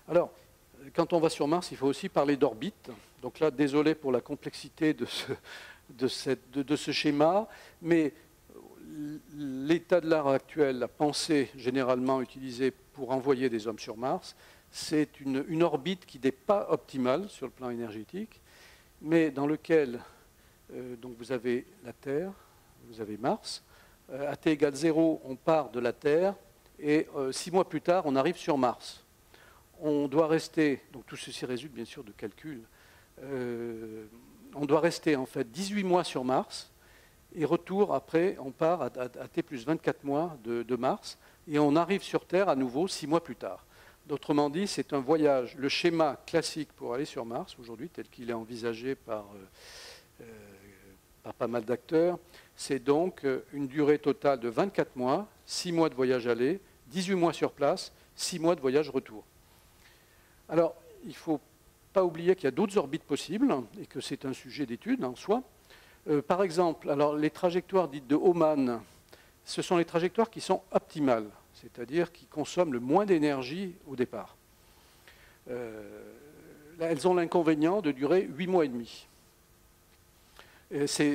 Alors, quand on va sur Mars, il faut aussi parler d'orbite. Donc là, désolé pour la complexité de ce schéma, mais l'état de l'art actuel, la pensée généralement utilisée pour envoyer des hommes sur Mars, c'est une orbite qui n'est pas optimale sur le plan énergétique, mais dans lequel donc vous avez la Terre, vous avez Mars. À t égale 0, on part de la Terre, et 6 mois plus tard, on arrive sur Mars. On doit rester, donc tout ceci résulte bien sûr de calculs, on doit rester en fait 18 mois sur Mars, et retour après, on part à t plus 24 mois de Mars, et on arrive sur Terre à nouveau 6 mois plus tard. Autrement dit, c'est un voyage, le schéma classique pour aller sur Mars, aujourd'hui, tel qu'il est envisagé par pas mal d'acteurs, c'est donc une durée totale de 24 mois, 6 mois de voyage aller, 18 mois sur place, 6 mois de voyage retour. Alors, il ne faut pas oublier qu'il y a d'autres orbites possibles et que c'est un sujet d'étude en soi. Par exemple, alors, les trajectoires dites de Hohmann, ce sont les trajectoires qui sont optimales, c'est-à-dire qui consomment le moins d'énergie au départ. Elles ont l'inconvénient de durer 8 mois et demi.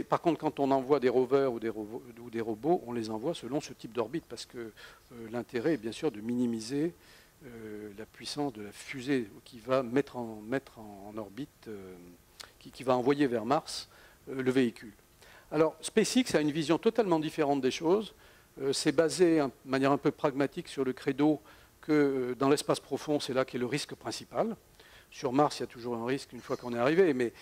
Par contre, quand on envoie des rovers ou des robots, on les envoie selon ce type d'orbite, parce que l'intérêt est bien sûr de minimiser la puissance de la fusée qui va mettre en orbite, qui va envoyer vers Mars le véhicule. Alors, SpaceX a une vision totalement différente des choses. C'est basé de manière un peu pragmatique sur le credo que dans l'espace profond, c'est là qu'est le risque principal. Sur Mars, il y a toujours un risque une fois qu'on est arrivé, mais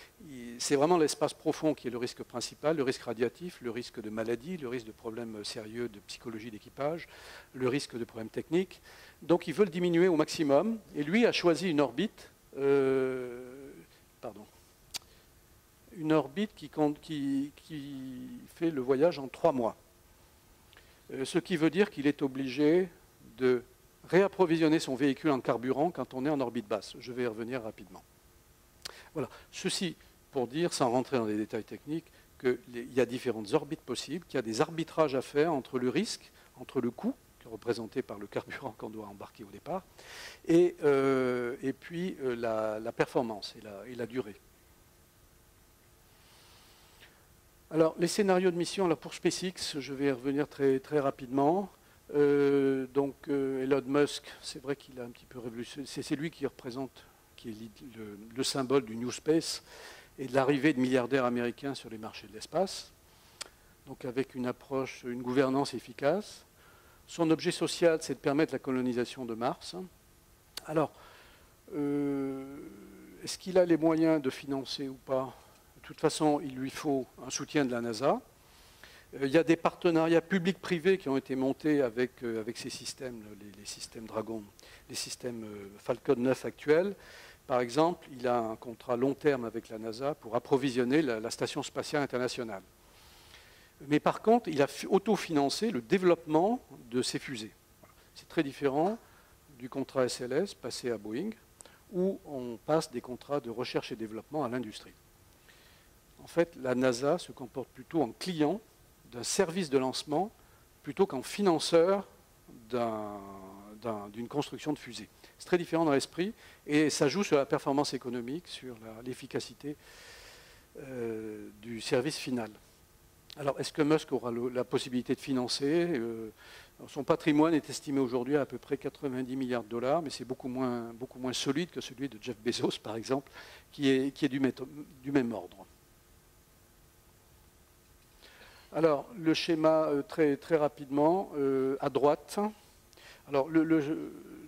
c'est vraiment l'espace profond qui est le risque principal, le risque radiatif, le risque de maladie, le risque de problèmes sérieux de psychologie d'équipage, le risque de problèmes techniques. Donc ils veulent diminuer au maximum, et lui a choisi une orbite, une orbite qui fait le voyage en 3 mois. Ce qui veut dire qu'il est obligé de réapprovisionner son véhicule en carburant quand on est en orbite basse. Je vais y revenir rapidement. Voilà. Ceci pour dire, sans rentrer dans les détails techniques, qu'il y a différentes orbites possibles, qu'il y a des arbitrages à faire entre le risque, entre le coût, qui est représenté par le carburant qu'on doit embarquer au départ, et puis la performance et la durée. Alors, les scénarios de mission là, pour SpaceX, je vais y revenir très, très rapidement. Elon Musk, c'est vrai qu'il a un petit peu révolutionné, c'est lui qui représente, qui est le symbole du New Space et de l'arrivée de milliardaires américains sur les marchés de l'espace, donc avec une approche, une gouvernance efficace. Son objet social, c'est de permettre la colonisation de Mars. Alors, est-ce qu'il a les moyens de financer ou pas? De toute façon, il lui faut un soutien de la NASA. Il y a des partenariats publics-privés qui ont été montés avec ces systèmes, les systèmes Dragon, les systèmes Falcon 9 actuels. Par exemple, il a un contrat long terme avec la NASA pour approvisionner la Station spatiale internationale. Mais par contre, il a autofinancé le développement de ces fusées. C'est très différent du contrat SLS passé à Boeing, où on passe des contrats de recherche et développement à l'industrie. En fait, la NASA se comporte plutôt en client d'un service de lancement plutôt qu'en financeur d'une construction de fusée. C'est très différent dans l'esprit et ça joue sur la performance économique, sur l'efficacité du service final. Alors, est-ce que Musk aura la possibilité de financer son patrimoine est estimé aujourd'hui à peu près 90 milliards de dollars, mais c'est beaucoup moins solide que celui de Jeff Bezos, par exemple, qui est du même ordre. Alors, le schéma très rapidement, à droite. Alors,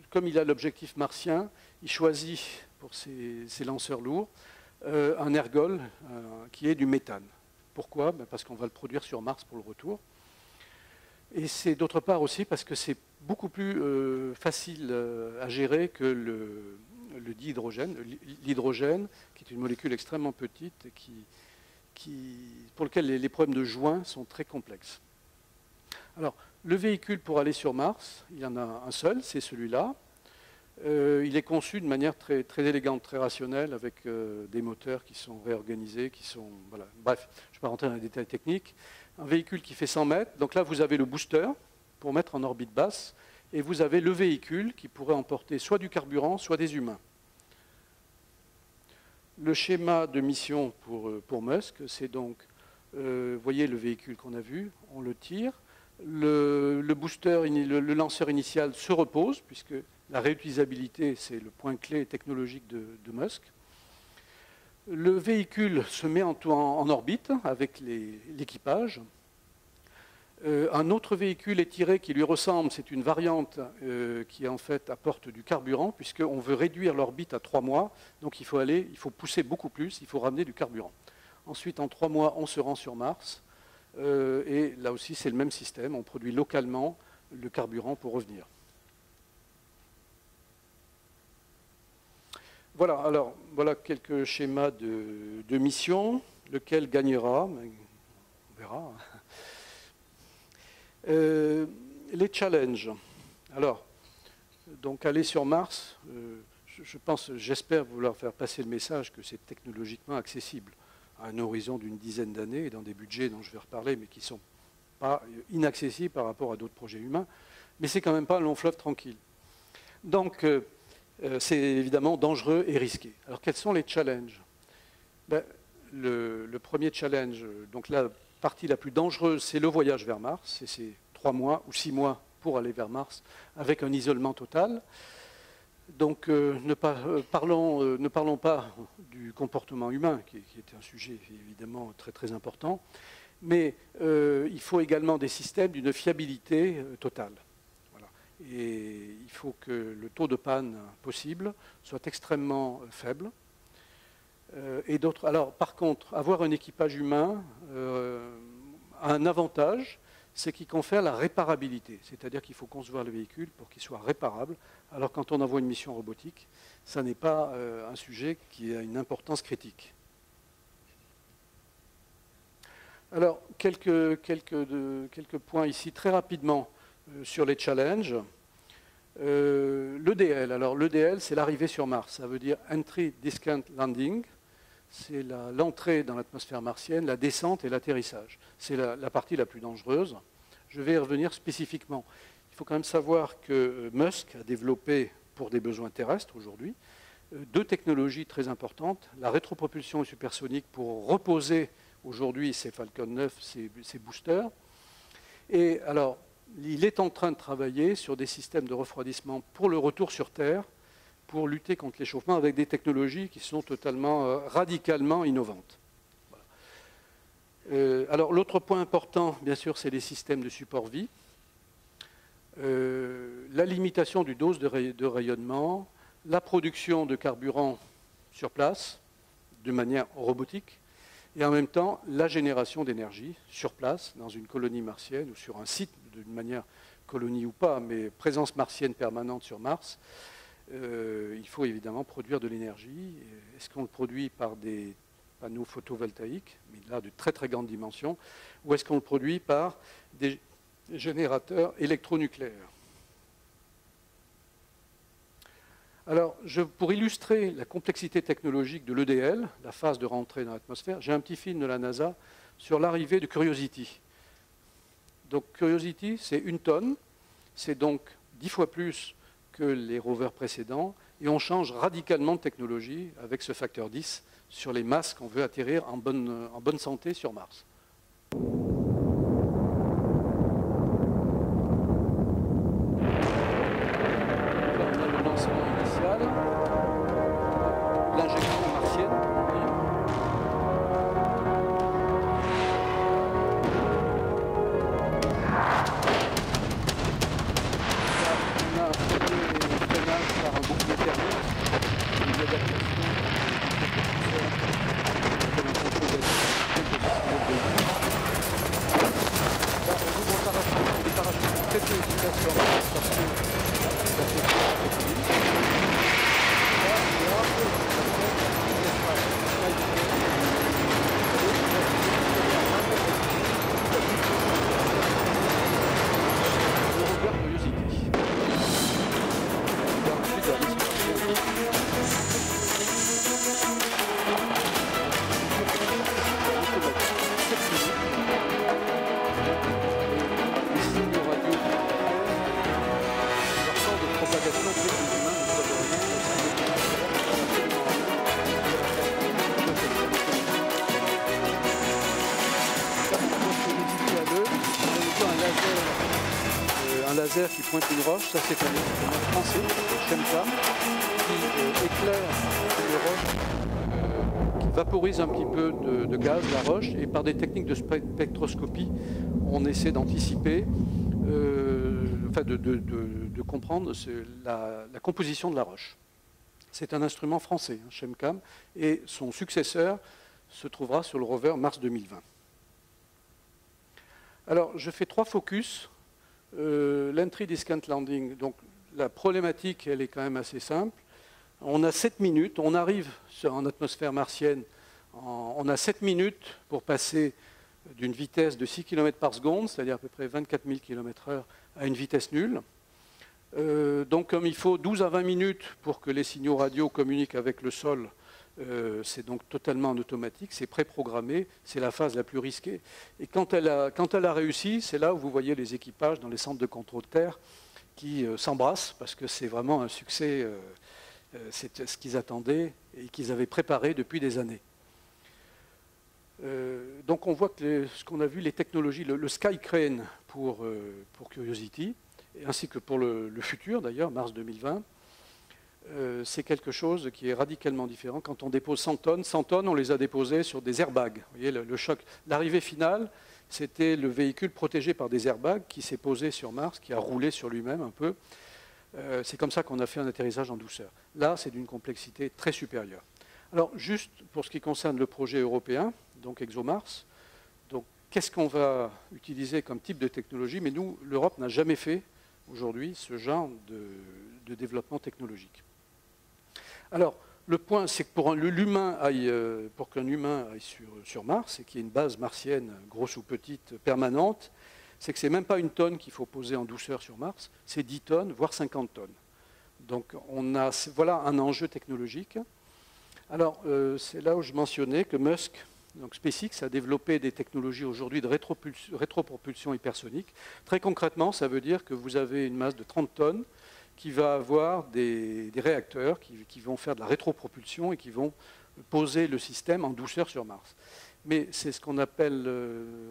comme il a l'objectif martien, il choisit pour ses lanceurs lourds un ergol qui est du méthane. Pourquoi? Parce qu'on va le produire sur Mars pour le retour. Et c'est d'autre part aussi parce que c'est beaucoup plus facile à gérer que le dihydrogène. L'hydrogène, qui est une molécule extrêmement petite, pour lequel les problèmes de joint sont très complexes. Alors, le véhicule pour aller sur Mars, il y en a un seul, c'est celui-là. Il est conçu de manière très élégante, très rationnelle, avec des moteurs qui sont réorganisés, voilà. Bref, je ne vais pas rentrer dans les détails techniques. Un véhicule qui fait 100 mètres. Donc là, vous avez le booster pour mettre en orbite basse, et vous avez le véhicule qui pourrait emporter soit du carburant, soit des humains. Le schéma de mission pour Musk, c'est donc, vous voyez le véhicule qu'on a vu, on le tire. Le booster, le lanceur initial se repose, puisque la réutilisabilité, c'est le point clé technologique de Musk. Le véhicule se met en orbite avec l'équipage. Un autre véhicule est tiré qui lui ressemble, c'est une variante qui en fait apporte du carburant, puisqu'on veut réduire l'orbite à 3 mois, donc il faut pousser beaucoup plus, il faut ramener du carburant. Ensuite, en 3 mois, on se rend sur Mars. Et là aussi, c'est le même système. On produit localement le carburant pour revenir. Voilà, alors, voilà quelques schémas de mission. Lequel gagnera? On verra. Les challenges. Alors, donc aller sur Mars, j'espère vouloir faire passer le message que c'est technologiquement accessible à un horizon d'une dizaine d'années et dans des budgets dont je vais reparler, mais qui ne sont pas inaccessibles par rapport à d'autres projets humains. Mais c'est quand même pas un long fleuve tranquille. Donc, c'est évidemment dangereux et risqué. Alors, quels sont les challenges? Le premier challenge, donc la partie la plus dangereuse, c'est le voyage vers Mars. C'est 3 mois ou 6 mois pour aller vers Mars, avec un isolement total. Donc, ne parlons pas du comportement humain, qui est un sujet évidemment très important, mais il faut également des systèmes d'une fiabilité totale. Voilà. Et il faut que le taux de panne possible soit extrêmement faible. Alors, par contre, avoir un équipage humain a un avantage, c'est qu'il confère la réparabilité. C'est-à-dire qu'il faut concevoir le véhicule pour qu'il soit réparable. Alors quand on envoie une mission robotique, ça n'est pas un sujet qui a une importance critique. Alors, quelques points ici très rapidement sur les challenges. L'EDL. Alors l'EDL, c'est l'arrivée sur Mars. Ça veut dire Entry, Descent, Landing. C'est l'entrée dans l'atmosphère martienne, la descente et l'atterrissage. C'est la partie la plus dangereuse. Je vais y revenir spécifiquement. Il faut quand même savoir que Musk a développé, pour des besoins terrestres aujourd'hui, 2 technologies très importantes. La rétropropulsion supersonique pour reposer aujourd'hui ces Falcon 9, ces boosters. Et alors, il est en train de travailler sur des systèmes de refroidissement pour le retour sur Terre, pour lutter contre l'échauffement avec des technologies qui sont totalement, radicalement innovantes. Voilà. Alors l'autre point important, bien sûr, c'est les systèmes de support vie. La limitation du dose de rayonnement, la production de carburant sur place, de manière robotique, et en même temps la génération d'énergie sur place, dans une colonie martienne ou sur un site, d'une manière colonie ou pas, mais présence martienne permanente sur Mars. Il faut évidemment produire de l'énergie. Est-ce qu'on le produit par des panneaux photovoltaïques, mais là de très très grande dimension, ou est-ce qu'on le produit par des générateurs électronucléaires? Alors, pour illustrer la complexité technologique de l'EDL, la phase de rentrée dans l'atmosphère, j'ai un petit film de la NASA sur l'arrivée de Curiosity. Donc Curiosity, c'est 1 tonne, c'est donc 10 fois plus que les rovers précédents, et on change radicalement de technologie avec ce facteur 10 sur les masses qu'on veut atterrir en bonne santé sur Mars. Le lancement initial, l'injection martienne. On a un premier freinage par un bouclier thermique, une adaptation. Très peu efficace sur Mars parce que ça fait le rover Curiosity. Ensuite, la un laser qui pointe une roche, ça c'est un instrument français, Chemcam, qui éclaire les roches, qui vaporise un petit peu de gaz, la roche, et par des techniques de spectroscopie, on essaie d'anticiper, enfin de comprendre la composition de la roche. C'est un instrument français, Chemcam, et son successeur se trouvera sur le rover Mars 2020. Alors, je fais 3 focus. L'entry discount landing, donc la problématique, elle est quand même assez simple. On a 7 minutes, on arrive en atmosphère martienne, on a 7 minutes pour passer d'une vitesse de 6 km par seconde, c'est-à-dire à peu près 24 000 km/h, à une vitesse nulle. Donc comme il faut 12 à 20 minutes pour que les signaux radio communiquent avec le sol, c'est donc totalement en automatique, c'est préprogrammé, c'est la phase la plus risquée. Et quand elle a réussi, c'est là où vous voyez les équipages dans les centres de contrôle terre qui s'embrassent, parce que c'est vraiment un succès, c'est ce qu'ils attendaient et qu'ils avaient préparé depuis des années. Donc on voit que ce qu'on a vu, les technologies, le Sky Crane pour Curiosity, ainsi que pour le futur d'ailleurs, Mars 2020, c'est quelque chose qui est radicalement différent. Quand on dépose 100 tonnes, on les a déposées sur des airbags. Vous voyez, le choc. L'arrivée finale, c'était le véhicule protégé par des airbags qui s'est posé sur Mars, qui a roulé sur lui-même un peu. C'est comme ça qu'on a fait un atterrissage en douceur. Là, c'est d'une complexité très supérieure. Alors, juste pour ce qui concerne le projet européen, donc ExoMars, donc qu'est-ce qu'on va utiliser comme type de technologie? Mais nous, l'Europe n'a jamais fait aujourd'hui ce genre de développement technologique. Alors, le point, c'est que pour qu'un humain aille sur Mars, et qu'il y ait une base martienne, grosse ou petite, permanente, c'est que ce n'est même pas 1 tonne qu'il faut poser en douceur sur Mars, c'est 10 tonnes, voire 50 tonnes. Donc, voilà un enjeu technologique. Alors, c'est là où je mentionnais que Musk, donc SpaceX, a développé des technologies aujourd'hui de rétropropulsion hypersonique. Très concrètement, ça veut dire que vous avez une masse de 30 tonnes qui va avoir des réacteurs qui vont faire de la rétropropulsion et qui vont poser le système en douceur sur Mars. Mais c'est ce qu'on appelle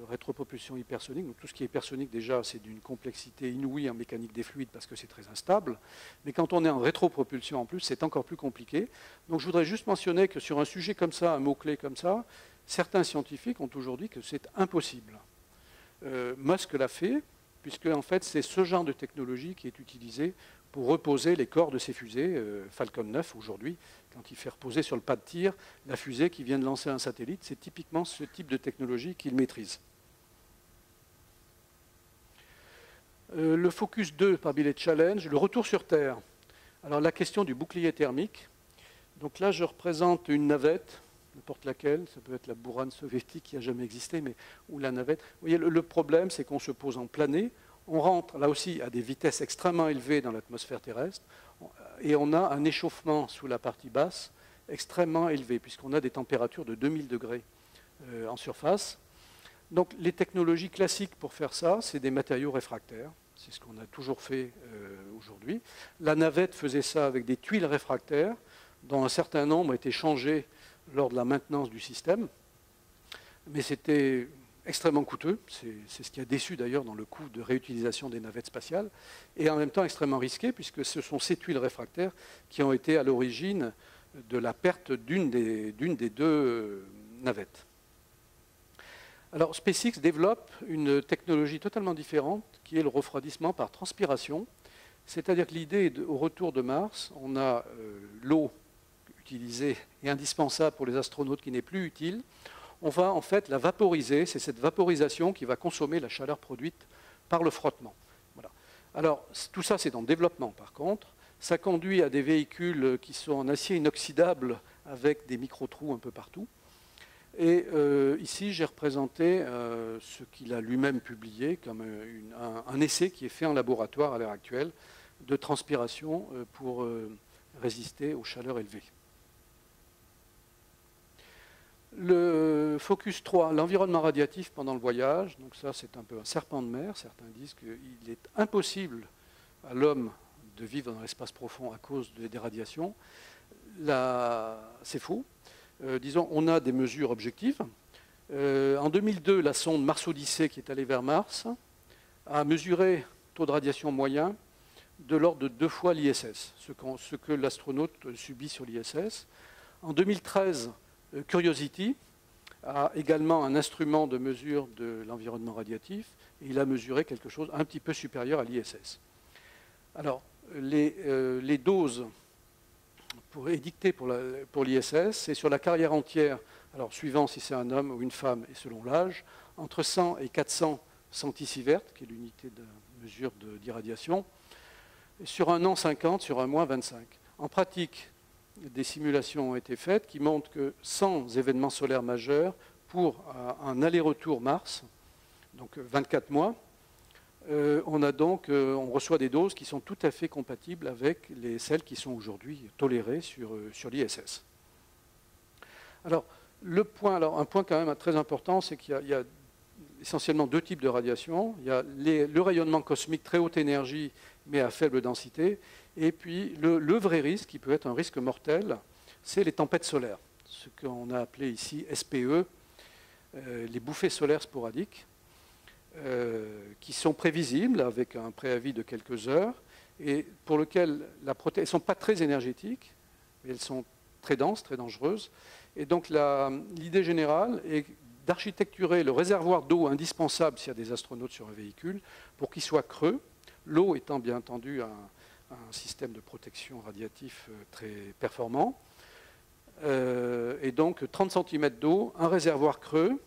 rétropropulsion hypersonique. Donc tout ce qui est hypersonique, déjà, c'est d'une complexité inouïe en mécanique des fluides parce que c'est très instable. Mais quand on est en rétropropulsion en plus, c'est encore plus compliqué. Donc je voudrais juste mentionner que sur un sujet comme ça, un mot-clé comme ça, certains scientifiques ont aujourd'hui dit que c'est impossible. Musk l'a fait, puisque en fait, c'est ce genre de technologie qui est utilisé pour reposer les corps de ces fusées. Falcon 9, aujourd'hui, quand il fait reposer sur le pas de tir la fusée qui vient de lancer un satellite, c'est typiquement ce type de technologie qu'il maîtrise. Le Focus 2 parmi les challenges, le retour sur Terre. Alors la question du bouclier thermique. Donc là, je représente une navette, n'importe laquelle, ça peut être la Buran soviétique qui n'a jamais existé, mais ou la navette. Vous voyez, le problème, c'est qu'on se pose en planée, on rentre là aussi à des vitesses extrêmement élevées dans l'atmosphère terrestre, et on a un échauffement sous la partie basse extrêmement élevé, puisqu'on a des températures de 2000 degrés en surface. Donc les technologies classiques pour faire ça, c'est des matériaux réfractaires. C'est ce qu'on a toujours fait aujourd'hui. La navette faisait ça avec des tuiles réfractaires, dont un certain nombre étaient changées lors de la maintenance du système. Mais c'était extrêmement coûteux. C'est ce qui a déçu d'ailleurs dans le coût de réutilisation des navettes spatiales. Et en même temps extrêmement risqué, puisque ce sont ces tuiles réfractaires qui ont été à l'origine de la perte d'une des deux navettes. Alors SpaceX développe une technologie totalement différente qui est le refroidissement par transpiration. C'est-à-dire que l'idée au retour de Mars, on a l'eau utilisée et indispensable pour les astronautes qui n'est plus utile. On va en fait la vaporiser, c'est cette vaporisation qui va consommer la chaleur produite par le frottement. Voilà. Alors tout ça c'est dans le développement par contre. Ça conduit à des véhicules qui sont en acier inoxydable avec des micro-trous un peu partout. Et ici, j'ai représenté ce qu'il a lui-même publié comme un essai qui est fait en laboratoire à l'heure actuelle de transpiration pour résister aux chaleurs élevées. Le Focus 3, l'environnement radiatif pendant le voyage. Donc ça, c'est un peu un serpent de mer. Certains disent qu'il est impossible à l'homme de vivre dans l'espace profond à cause des radiations. C'est faux. Disons, on a des mesures objectives. En 2002, la sonde Mars Odyssey, qui est allée vers Mars, a mesuré taux de radiation moyen de l'ordre de 2 fois l'ISS, ce que l'astronaute subit sur l'ISS. En 2013, Curiosity a également un instrument de mesure de l'environnement radiatif, et il a mesuré quelque chose un petit peu supérieur à l'ISS. Alors, les doses édictées pour l'ISS, c'est sur la carrière entière, alors suivant si c'est un homme ou une femme et selon l'âge, entre 100 et 400 centisieverts, qui est l'unité de mesure d'irradiation, sur un an 50, sur un mois 25. En pratique, des simulations ont été faites qui montrent que sans événements solaires majeurs, pour un aller-retour Mars, donc 24 mois, on reçoit des doses qui sont tout à fait compatibles avec celles qui sont aujourd'hui tolérées sur l'ISS. Alors, un point quand même très important, c'est qu'il y a essentiellement 2 types de radiation. Il y a le rayonnement cosmique très haute énergie, mais à faible densité. Et puis, le vrai risque, qui peut être un risque mortel, c'est les tempêtes solaires, ce qu'on a appelé ici SPE, les bouffées solaires sporadiques. Qui sont prévisibles avec un préavis de quelques heures et pour lesquelles elles ne sont pas très énergétiques, mais elles sont très denses, très dangereuses. Et donc l'idée générale est d'architecturer le réservoir d'eau indispensable s'il y a des astronautes sur un véhicule pour qu'il soit creux, l'eau étant bien entendu un système de protection radiatif très performant. Et donc 30 cm d'eau, un réservoir creux,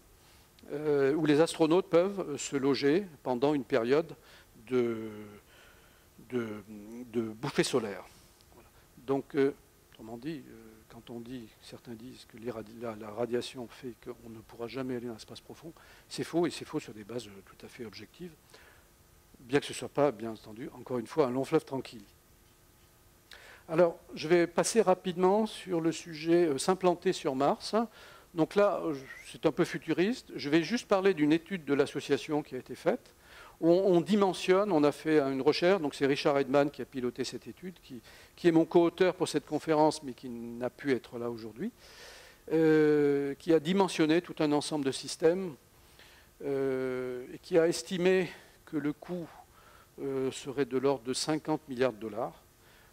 où les astronautes peuvent se loger pendant une période de bouffée solaire. Voilà. Donc, autrement dit, quand certains disent que la radiation fait qu'on ne pourra jamais aller dans l'espace profond, c'est faux, et c'est faux sur des bases tout à fait objectives, bien que ce ne soit pas, bien entendu, encore une fois, un long fleuve tranquille. Alors, je vais passer rapidement sur le sujet s'implanter sur Mars. Donc là, c'est un peu futuriste. Je vais juste parler d'une étude de l'association qui a été faite. On dimensionne, on a fait une recherche, donc c'est Richard Heidman qui a piloté cette étude, qui est mon co-auteur pour cette conférence, mais qui n'a pu être là aujourd'hui, qui a dimensionné tout un ensemble de systèmes et qui a estimé que le coût serait de l'ordre de 50 milliards de dollars.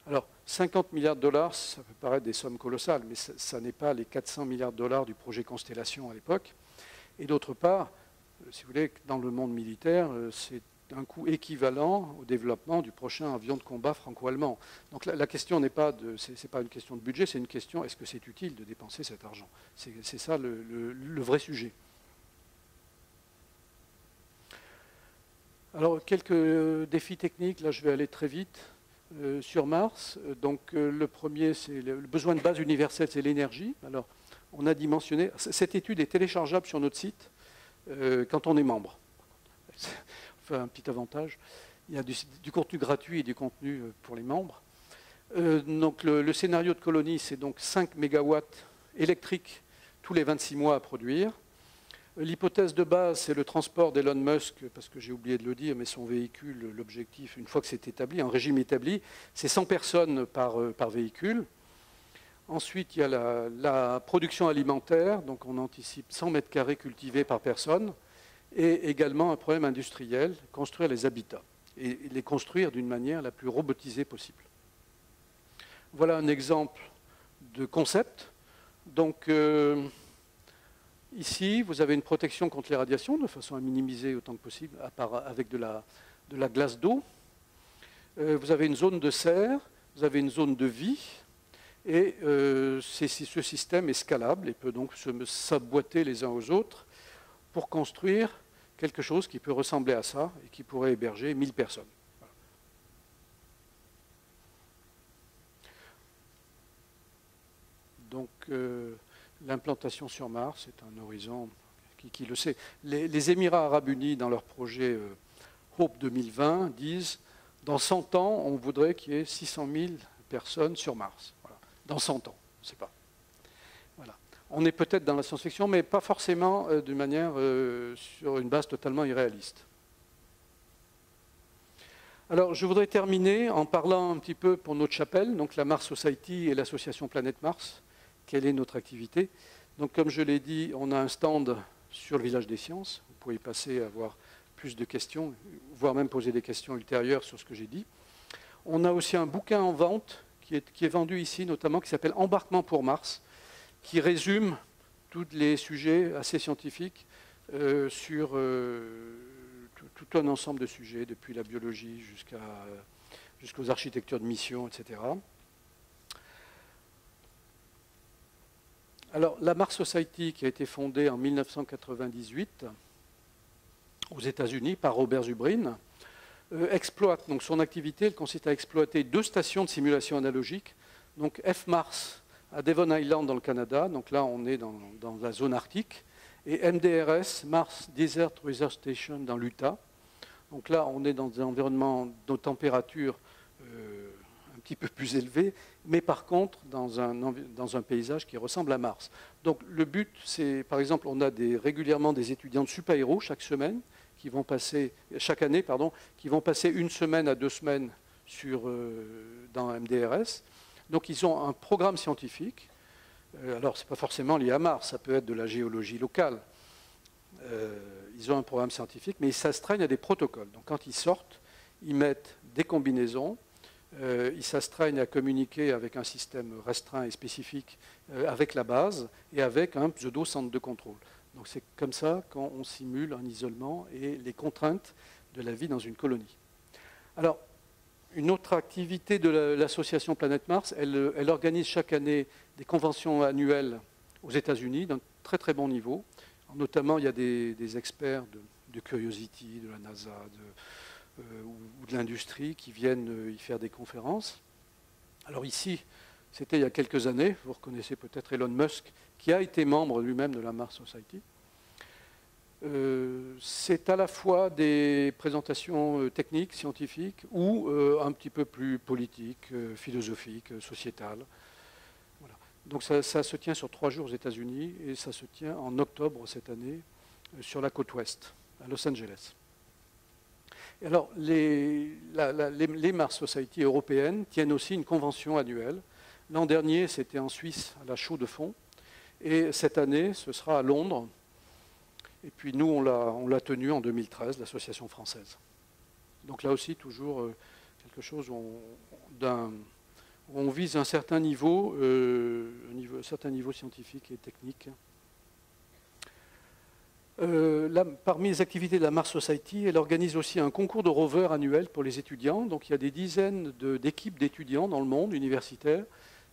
Alors, 50 milliards de dollars, ça peut paraître des sommes colossales, mais ça n'est pas les 400 milliards de dollars du projet Constellation à l'époque. Et d'autre part, si vous voulez, dans le monde militaire, c'est un coût équivalent au développement du prochain avion de combat franco-allemand. Donc la question n'est pas c'est pas une question de budget, c'est une question est-ce que c'est utile de dépenser cet argent? C'est ça le vrai sujet. Alors quelques défis techniques, là je vais aller très vite. Sur Mars, donc le premier, c'est le besoin de base universel, c'est l'énergie. Alors on a dimensionné, cette étude est téléchargeable sur notre site quand on est membre. Enfin, un petit avantage, il y a du contenu gratuit et du contenu pour les membres. Donc le scénario de colonie, c'est donc 5 MW électriques tous les 26 mois à produire. L'hypothèse de base, c'est le transport d'Elon Musk, parce que j'ai oublié de le dire, mais son véhicule, l'objectif, une fois que c'est établi, un régime établi, c'est 100 personnes par véhicule. Ensuite, il y a la production alimentaire, donc on anticipe 100 mètres carrés cultivés par personne, et également un problème industriel, construire les habitats, et les construire d'une manière la plus robotisée possible. Voilà un exemple de concept. Donc, ici, vous avez une protection contre les radiations, de façon à minimiser autant que possible, avec de la glace d'eau. Vous avez une zone de serre, vous avez une zone de vie, et ce système est scalable et peut donc s'emboîter les uns aux autres pour construire quelque chose qui peut ressembler à ça et qui pourrait héberger 1000 personnes. Donc, l'implantation sur Mars est un horizon qui le sait. Les Émirats arabes unis, dans leur projet Hope 2020, disent dans 100 ans, on voudrait qu'il y ait 600 000 personnes sur Mars. Voilà. Dans 100 ans, on ne sait pas. Voilà. On est peut-être dans la science-fiction, mais pas forcément d'une manière sur une base totalement irréaliste. Alors, je voudrais terminer en parlant un petit peu pour notre chapelle, donc la Mars Society et l'association Planète Mars. Quelle est notre activité? Donc, comme je l'ai dit, on a un stand sur le village des sciences. Vous pouvez passer à avoir plus de questions, voire même poser des questions ultérieures sur ce que j'ai dit. On a aussi un bouquin en vente qui est vendu ici, notamment, qui s'appelle Embarquement pour Mars, qui résume tous les sujets assez scientifiques sur tout un ensemble de sujets, depuis la biologie jusqu'aux architectures de mission, etc. Alors, la Mars Society, qui a été fondée en 1998 aux États-Unis par Robert Zubrin, exploite, donc son activité, elle consiste à exploiter 2 stations de simulation analogique, donc F-Mars à Devon Island dans le Canada, donc là on est dans la zone arctique, et MDRS, Mars Desert Research Station dans l'Utah. Donc là on est dans un environnement de température un petit peu plus élevé, mais par contre dans un paysage qui ressemble à Mars. Donc le but, c'est, par exemple, on a régulièrement des étudiants de Supaéro chaque année, qui vont passer 1 semaine à 2 semaines dans MDRS. Donc ils ont un programme scientifique. Alors ce n'est pas forcément lié à Mars, ça peut être de la géologie locale. Ils ont un programme scientifique, mais ils s'astreignent à des protocoles. Donc quand ils sortent, ils mettent des combinaisons, ils s'astreignent à communiquer avec un système restreint et spécifique avec la base et avec un pseudo-centre de contrôle. Donc c'est comme ça qu'on simule un isolement et les contraintes de la vie dans une colonie. Alors, une autre activité de l'association Planète Mars, elle organise chaque année des conventions annuelles aux États-Unis d'un très très bon niveau. Notamment, il y a des experts de Curiosity, de la NASA ou de l'industrie qui viennent y faire des conférences. Alors ici, c'était il y a quelques années, vous reconnaissez peut-être Elon Musk, qui a été membre lui-même de la Mars Society. C'est à la fois des présentations techniques, scientifiques, ou un petit peu plus politiques, philosophiques, sociétales. Voilà. Donc ça se tient sur 3 jours aux États-Unis et ça se tient en octobre cette année sur la côte ouest, à Los Angeles. Et alors, les Mars Society européennes tiennent aussi une convention annuelle. L'an dernier, c'était en Suisse, à la Chaux-de-Fonds. Et cette année, ce sera à Londres. Et puis nous, on l'a tenu en 2013, l'association française. Donc là aussi, toujours quelque chose où on vise un certain niveau scientifique et technique. Parmi les activités de la Mars Society, elle organise aussi un concours de rovers annuel pour les étudiants. Donc il y a des dizaines d'équipes d'étudiants dans le monde universitaire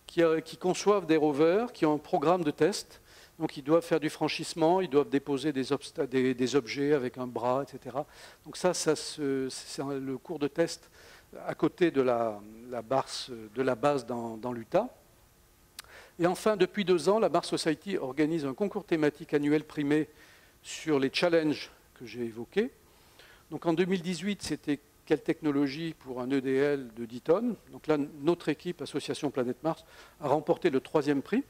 qui conçoivent des rovers, qui ont un programme de test. Donc ils doivent faire du franchissement, ils doivent déposer des objets avec un bras, etc. Donc c'est le cours de test à côté de la base dans l'Utah. Et enfin, depuis 2 ans, la Mars Society organise un concours thématique annuel primé sur les challenges que j'ai évoqués. Donc en 2018, c'était quelle technologie pour un EDL de 10 tonnes. Donc là, notre équipe, Association Planète Mars, a remporté le 3e prix.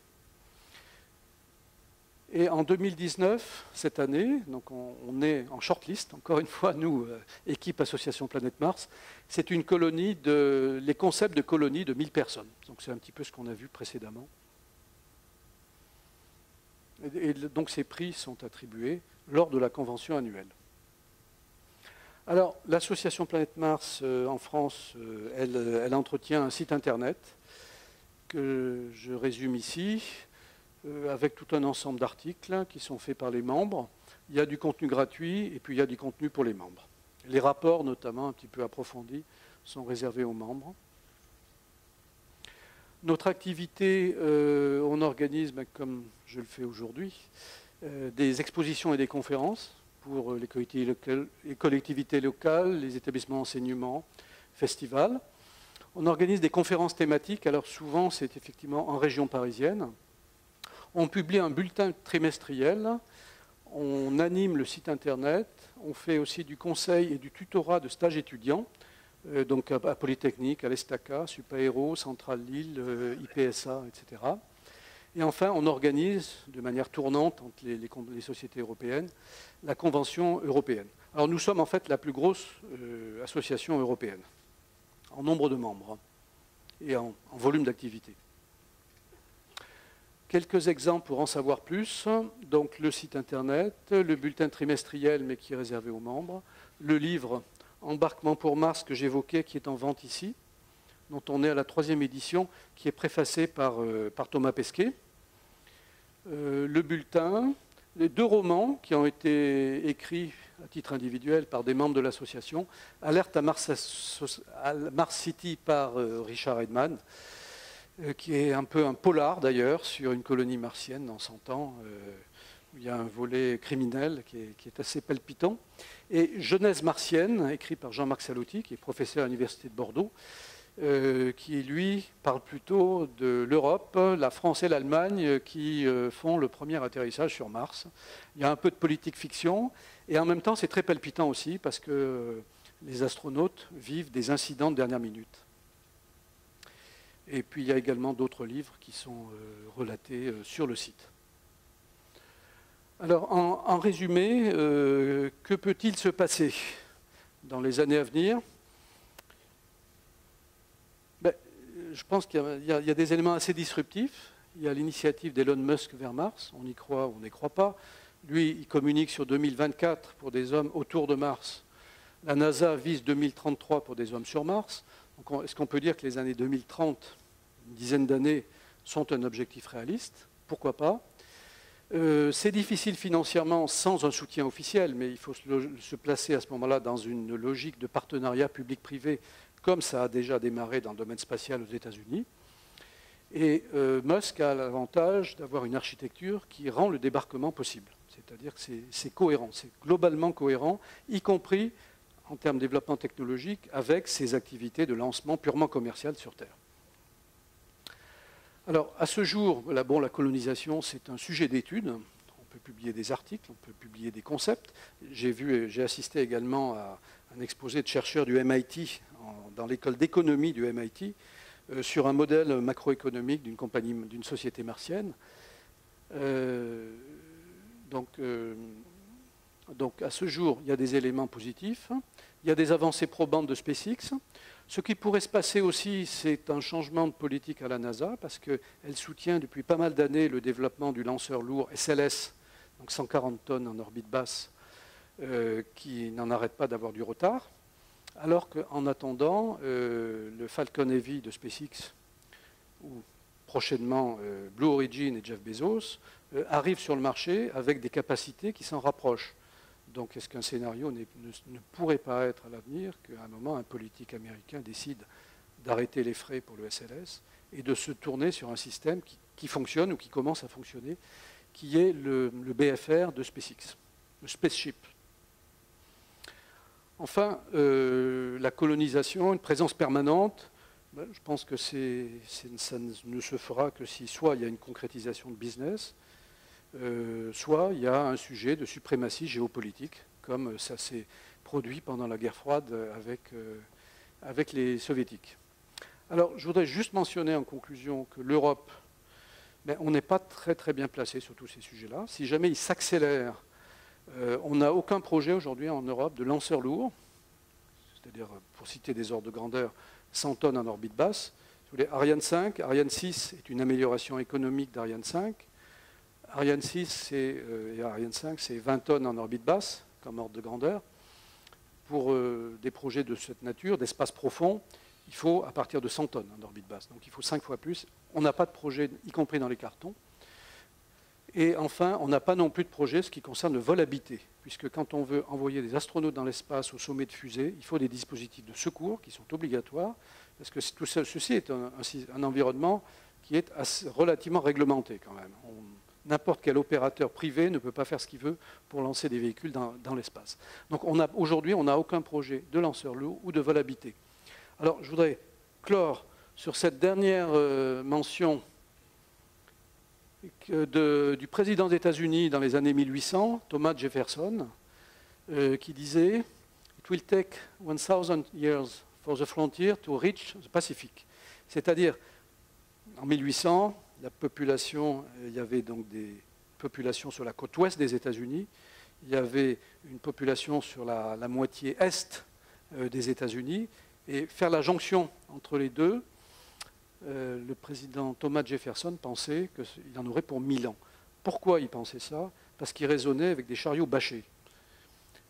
Et en 2019, cette année, donc on est en shortlist, encore une fois, nous, équipe Association Planète Mars, c'est une colonie les concepts de colonie de 1000 personnes. Donc c'est un petit peu ce qu'on a vu précédemment. Et donc ces prix sont attribués lors de la convention annuelle. Alors, l'association Planète Mars en France, elle entretient un site internet que je résume ici, avec tout un ensemble d'articles qui sont faits par les membres. Il y a du contenu gratuit et puis il y a du contenu pour les membres. Les rapports, notamment un petit peu approfondis, sont réservés aux membres. Notre activité, on organise, comme je le fais aujourd'hui, des expositions et des conférences pour les collectivités locales, les établissements d'enseignement, festivals. On organise des conférences thématiques, alors souvent c'est effectivement en région parisienne. On publie un bulletin trimestriel, on anime le site internet, on fait aussi du conseil et du tutorat de stages étudiants, donc à Polytechnique, à l'Estaca, Supaéro, Centrale Lille, IPSA, etc. Et enfin, on organise de manière tournante entre les sociétés européennes la Convention européenne. Alors nous sommes en fait la plus grosse association européenne, en nombre de membres et en volume d'activité. Quelques exemples pour en savoir plus. Donc le site internet, le bulletin trimestriel mais qui est réservé aux membres, le livre Embarquement pour Mars que j'évoquais qui est en vente ici, dont on est à la 3e édition, qui est préfacé par Thomas Pesquet. Le bulletin, les 2 romans qui ont été écrits à titre individuel par des membres de l'association, Alerte à Mars City par Richard Edman, qui est un peu un polar d'ailleurs sur une colonie martienne dans 100 ans. Il y a un volet criminel qui est assez palpitant. Et Genèse martienne, écrit par Jean-Marc Salotti, qui est professeur à l'Université de Bordeaux, qui, lui, parle plutôt de l'Europe, la France et l'Allemagne qui font le premier atterrissage sur Mars. Il y a un peu de politique fiction, et en même temps, c'est très palpitant aussi, parce que les astronautes vivent des incidents de dernière minute. Et puis, il y a également d'autres livres qui sont relatés sur le site. Alors, en résumé, que peut-il se passer dans les années à venir ? Je pense qu'il y a des éléments assez disruptifs. Il y a l'initiative d'Elon Musk vers Mars. On y croit ou on n'y croit pas. Lui, il communique sur 2024 pour des hommes autour de Mars. La NASA vise 2033 pour des hommes sur Mars. Est-ce qu'on peut dire que les années 2030, une dizaine d'années, sont un objectif réaliste? Pourquoi pas? C'est difficile financièrement sans un soutien officiel, mais il faut se placer à ce moment-là dans une logique de partenariat public-privé, comme ça a déjà démarré dans le domaine spatial aux États-Unis. Et Musk a l'avantage d'avoir une architecture qui rend le débarquement possible. C'est-à-dire que c'est cohérent, c'est globalement cohérent, y compris en termes de développement technologique, avec ses activités de lancement purement commercial sur Terre. Alors, à ce jour, la colonisation, c'est un sujet d'étude. On peut publier des articles, on peut publier des concepts. J'ai assisté également à un exposé de chercheurs du MIT, dans l'école d'économie du MIT, sur un modèle macroéconomique d'une société martienne. Donc, à ce jour, il y a des éléments positifs. Il y a des avancées probantes de SpaceX. Ce qui pourrait se passer aussi, c'est un changement de politique à la NASA, parce qu'elle soutient depuis pas mal d'années le développement du lanceur lourd SLS, donc 140 tonnes en orbite basse, qui n'en arrête pas d'avoir du retard. Alors qu'en attendant, le Falcon Heavy de SpaceX, ou prochainement Blue Origin et Jeff Bezos, arrivent sur le marché avec des capacités qui s'en rapprochent. Donc est-ce qu'un scénario ne pourrait pas être à l'avenir qu'à un moment, un politique américain décide d'arrêter les frais pour le SLS et de se tourner sur un système qui fonctionne ou qui commence à fonctionner, qui est le BFR de SpaceX, le Spaceship. Enfin, la colonisation, une présence permanente, je pense que ça ne se fera que si soit il y a une concrétisation de business, soit il y a un sujet de suprématie géopolitique, comme ça s'est produit pendant la guerre froide avec les soviétiques. Alors, je voudrais juste mentionner en conclusion que l'Europe, on n'est pas très très bien placé sur tous ces sujets-là. Si jamais ils s'accélèrent, on n'a aucun projet aujourd'hui en Europe de lanceur lourd, c'est-à-dire, pour citer des ordres de grandeur, 100 tonnes en orbite basse. Ariane 5, Ariane 6 est une amélioration économique d'Ariane 5. Ariane 6 et Ariane 5, c'est 20 tonnes en orbite basse, comme ordre de grandeur. Pour des projets de cette nature, d'espace profond, il faut à partir de 100 tonnes en orbite basse. Donc il faut 5 fois plus. On n'a pas de projet, y compris dans les cartons. Et enfin, on n'a pas non plus de projet ce qui concerne le vol habité, puisque quand on veut envoyer des astronautes dans l'espace au sommet de fusée, il faut des dispositifs de secours qui sont obligatoires, parce que tout ceci est un environnement qui est relativement réglementé quand même. N'importe quel opérateur privé ne peut pas faire ce qu'il veut pour lancer des véhicules dans l'espace. Donc aujourd'hui, on n'a aucun projet de lanceur lourd ou de vol habité. Alors, je voudrais clore sur cette dernière mention du président des États-Unis dans les années 1800, Thomas Jefferson, qui disait « It will take 1000 years for the frontier to reach the Pacific ». C'est-à-dire, en 1800, la population, il y avait donc des populations sur la côte ouest des États-Unis, il y avait une population sur la moitié est des États-Unis, et faire la jonction entre les deux, le président Thomas Jefferson pensait qu'il en aurait pour 1000 ans. Pourquoi il pensait ça? Parce qu'il raisonnait avec des chariots bâchés.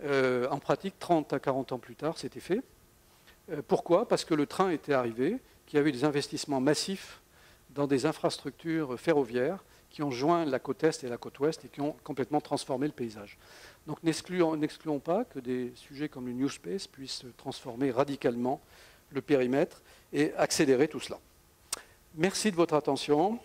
En pratique, 30 à 40 ans plus tard, c'était fait. Pourquoi? Parce que le train était arrivé, qu'il y avait des investissements massifs dans des infrastructures ferroviaires qui ont joint la côte est et la côte ouest et qui ont complètement transformé le paysage. Donc n'excluons pas que des sujets comme le New Space puissent transformer radicalement le périmètre et accélérer tout cela. Merci de votre attention.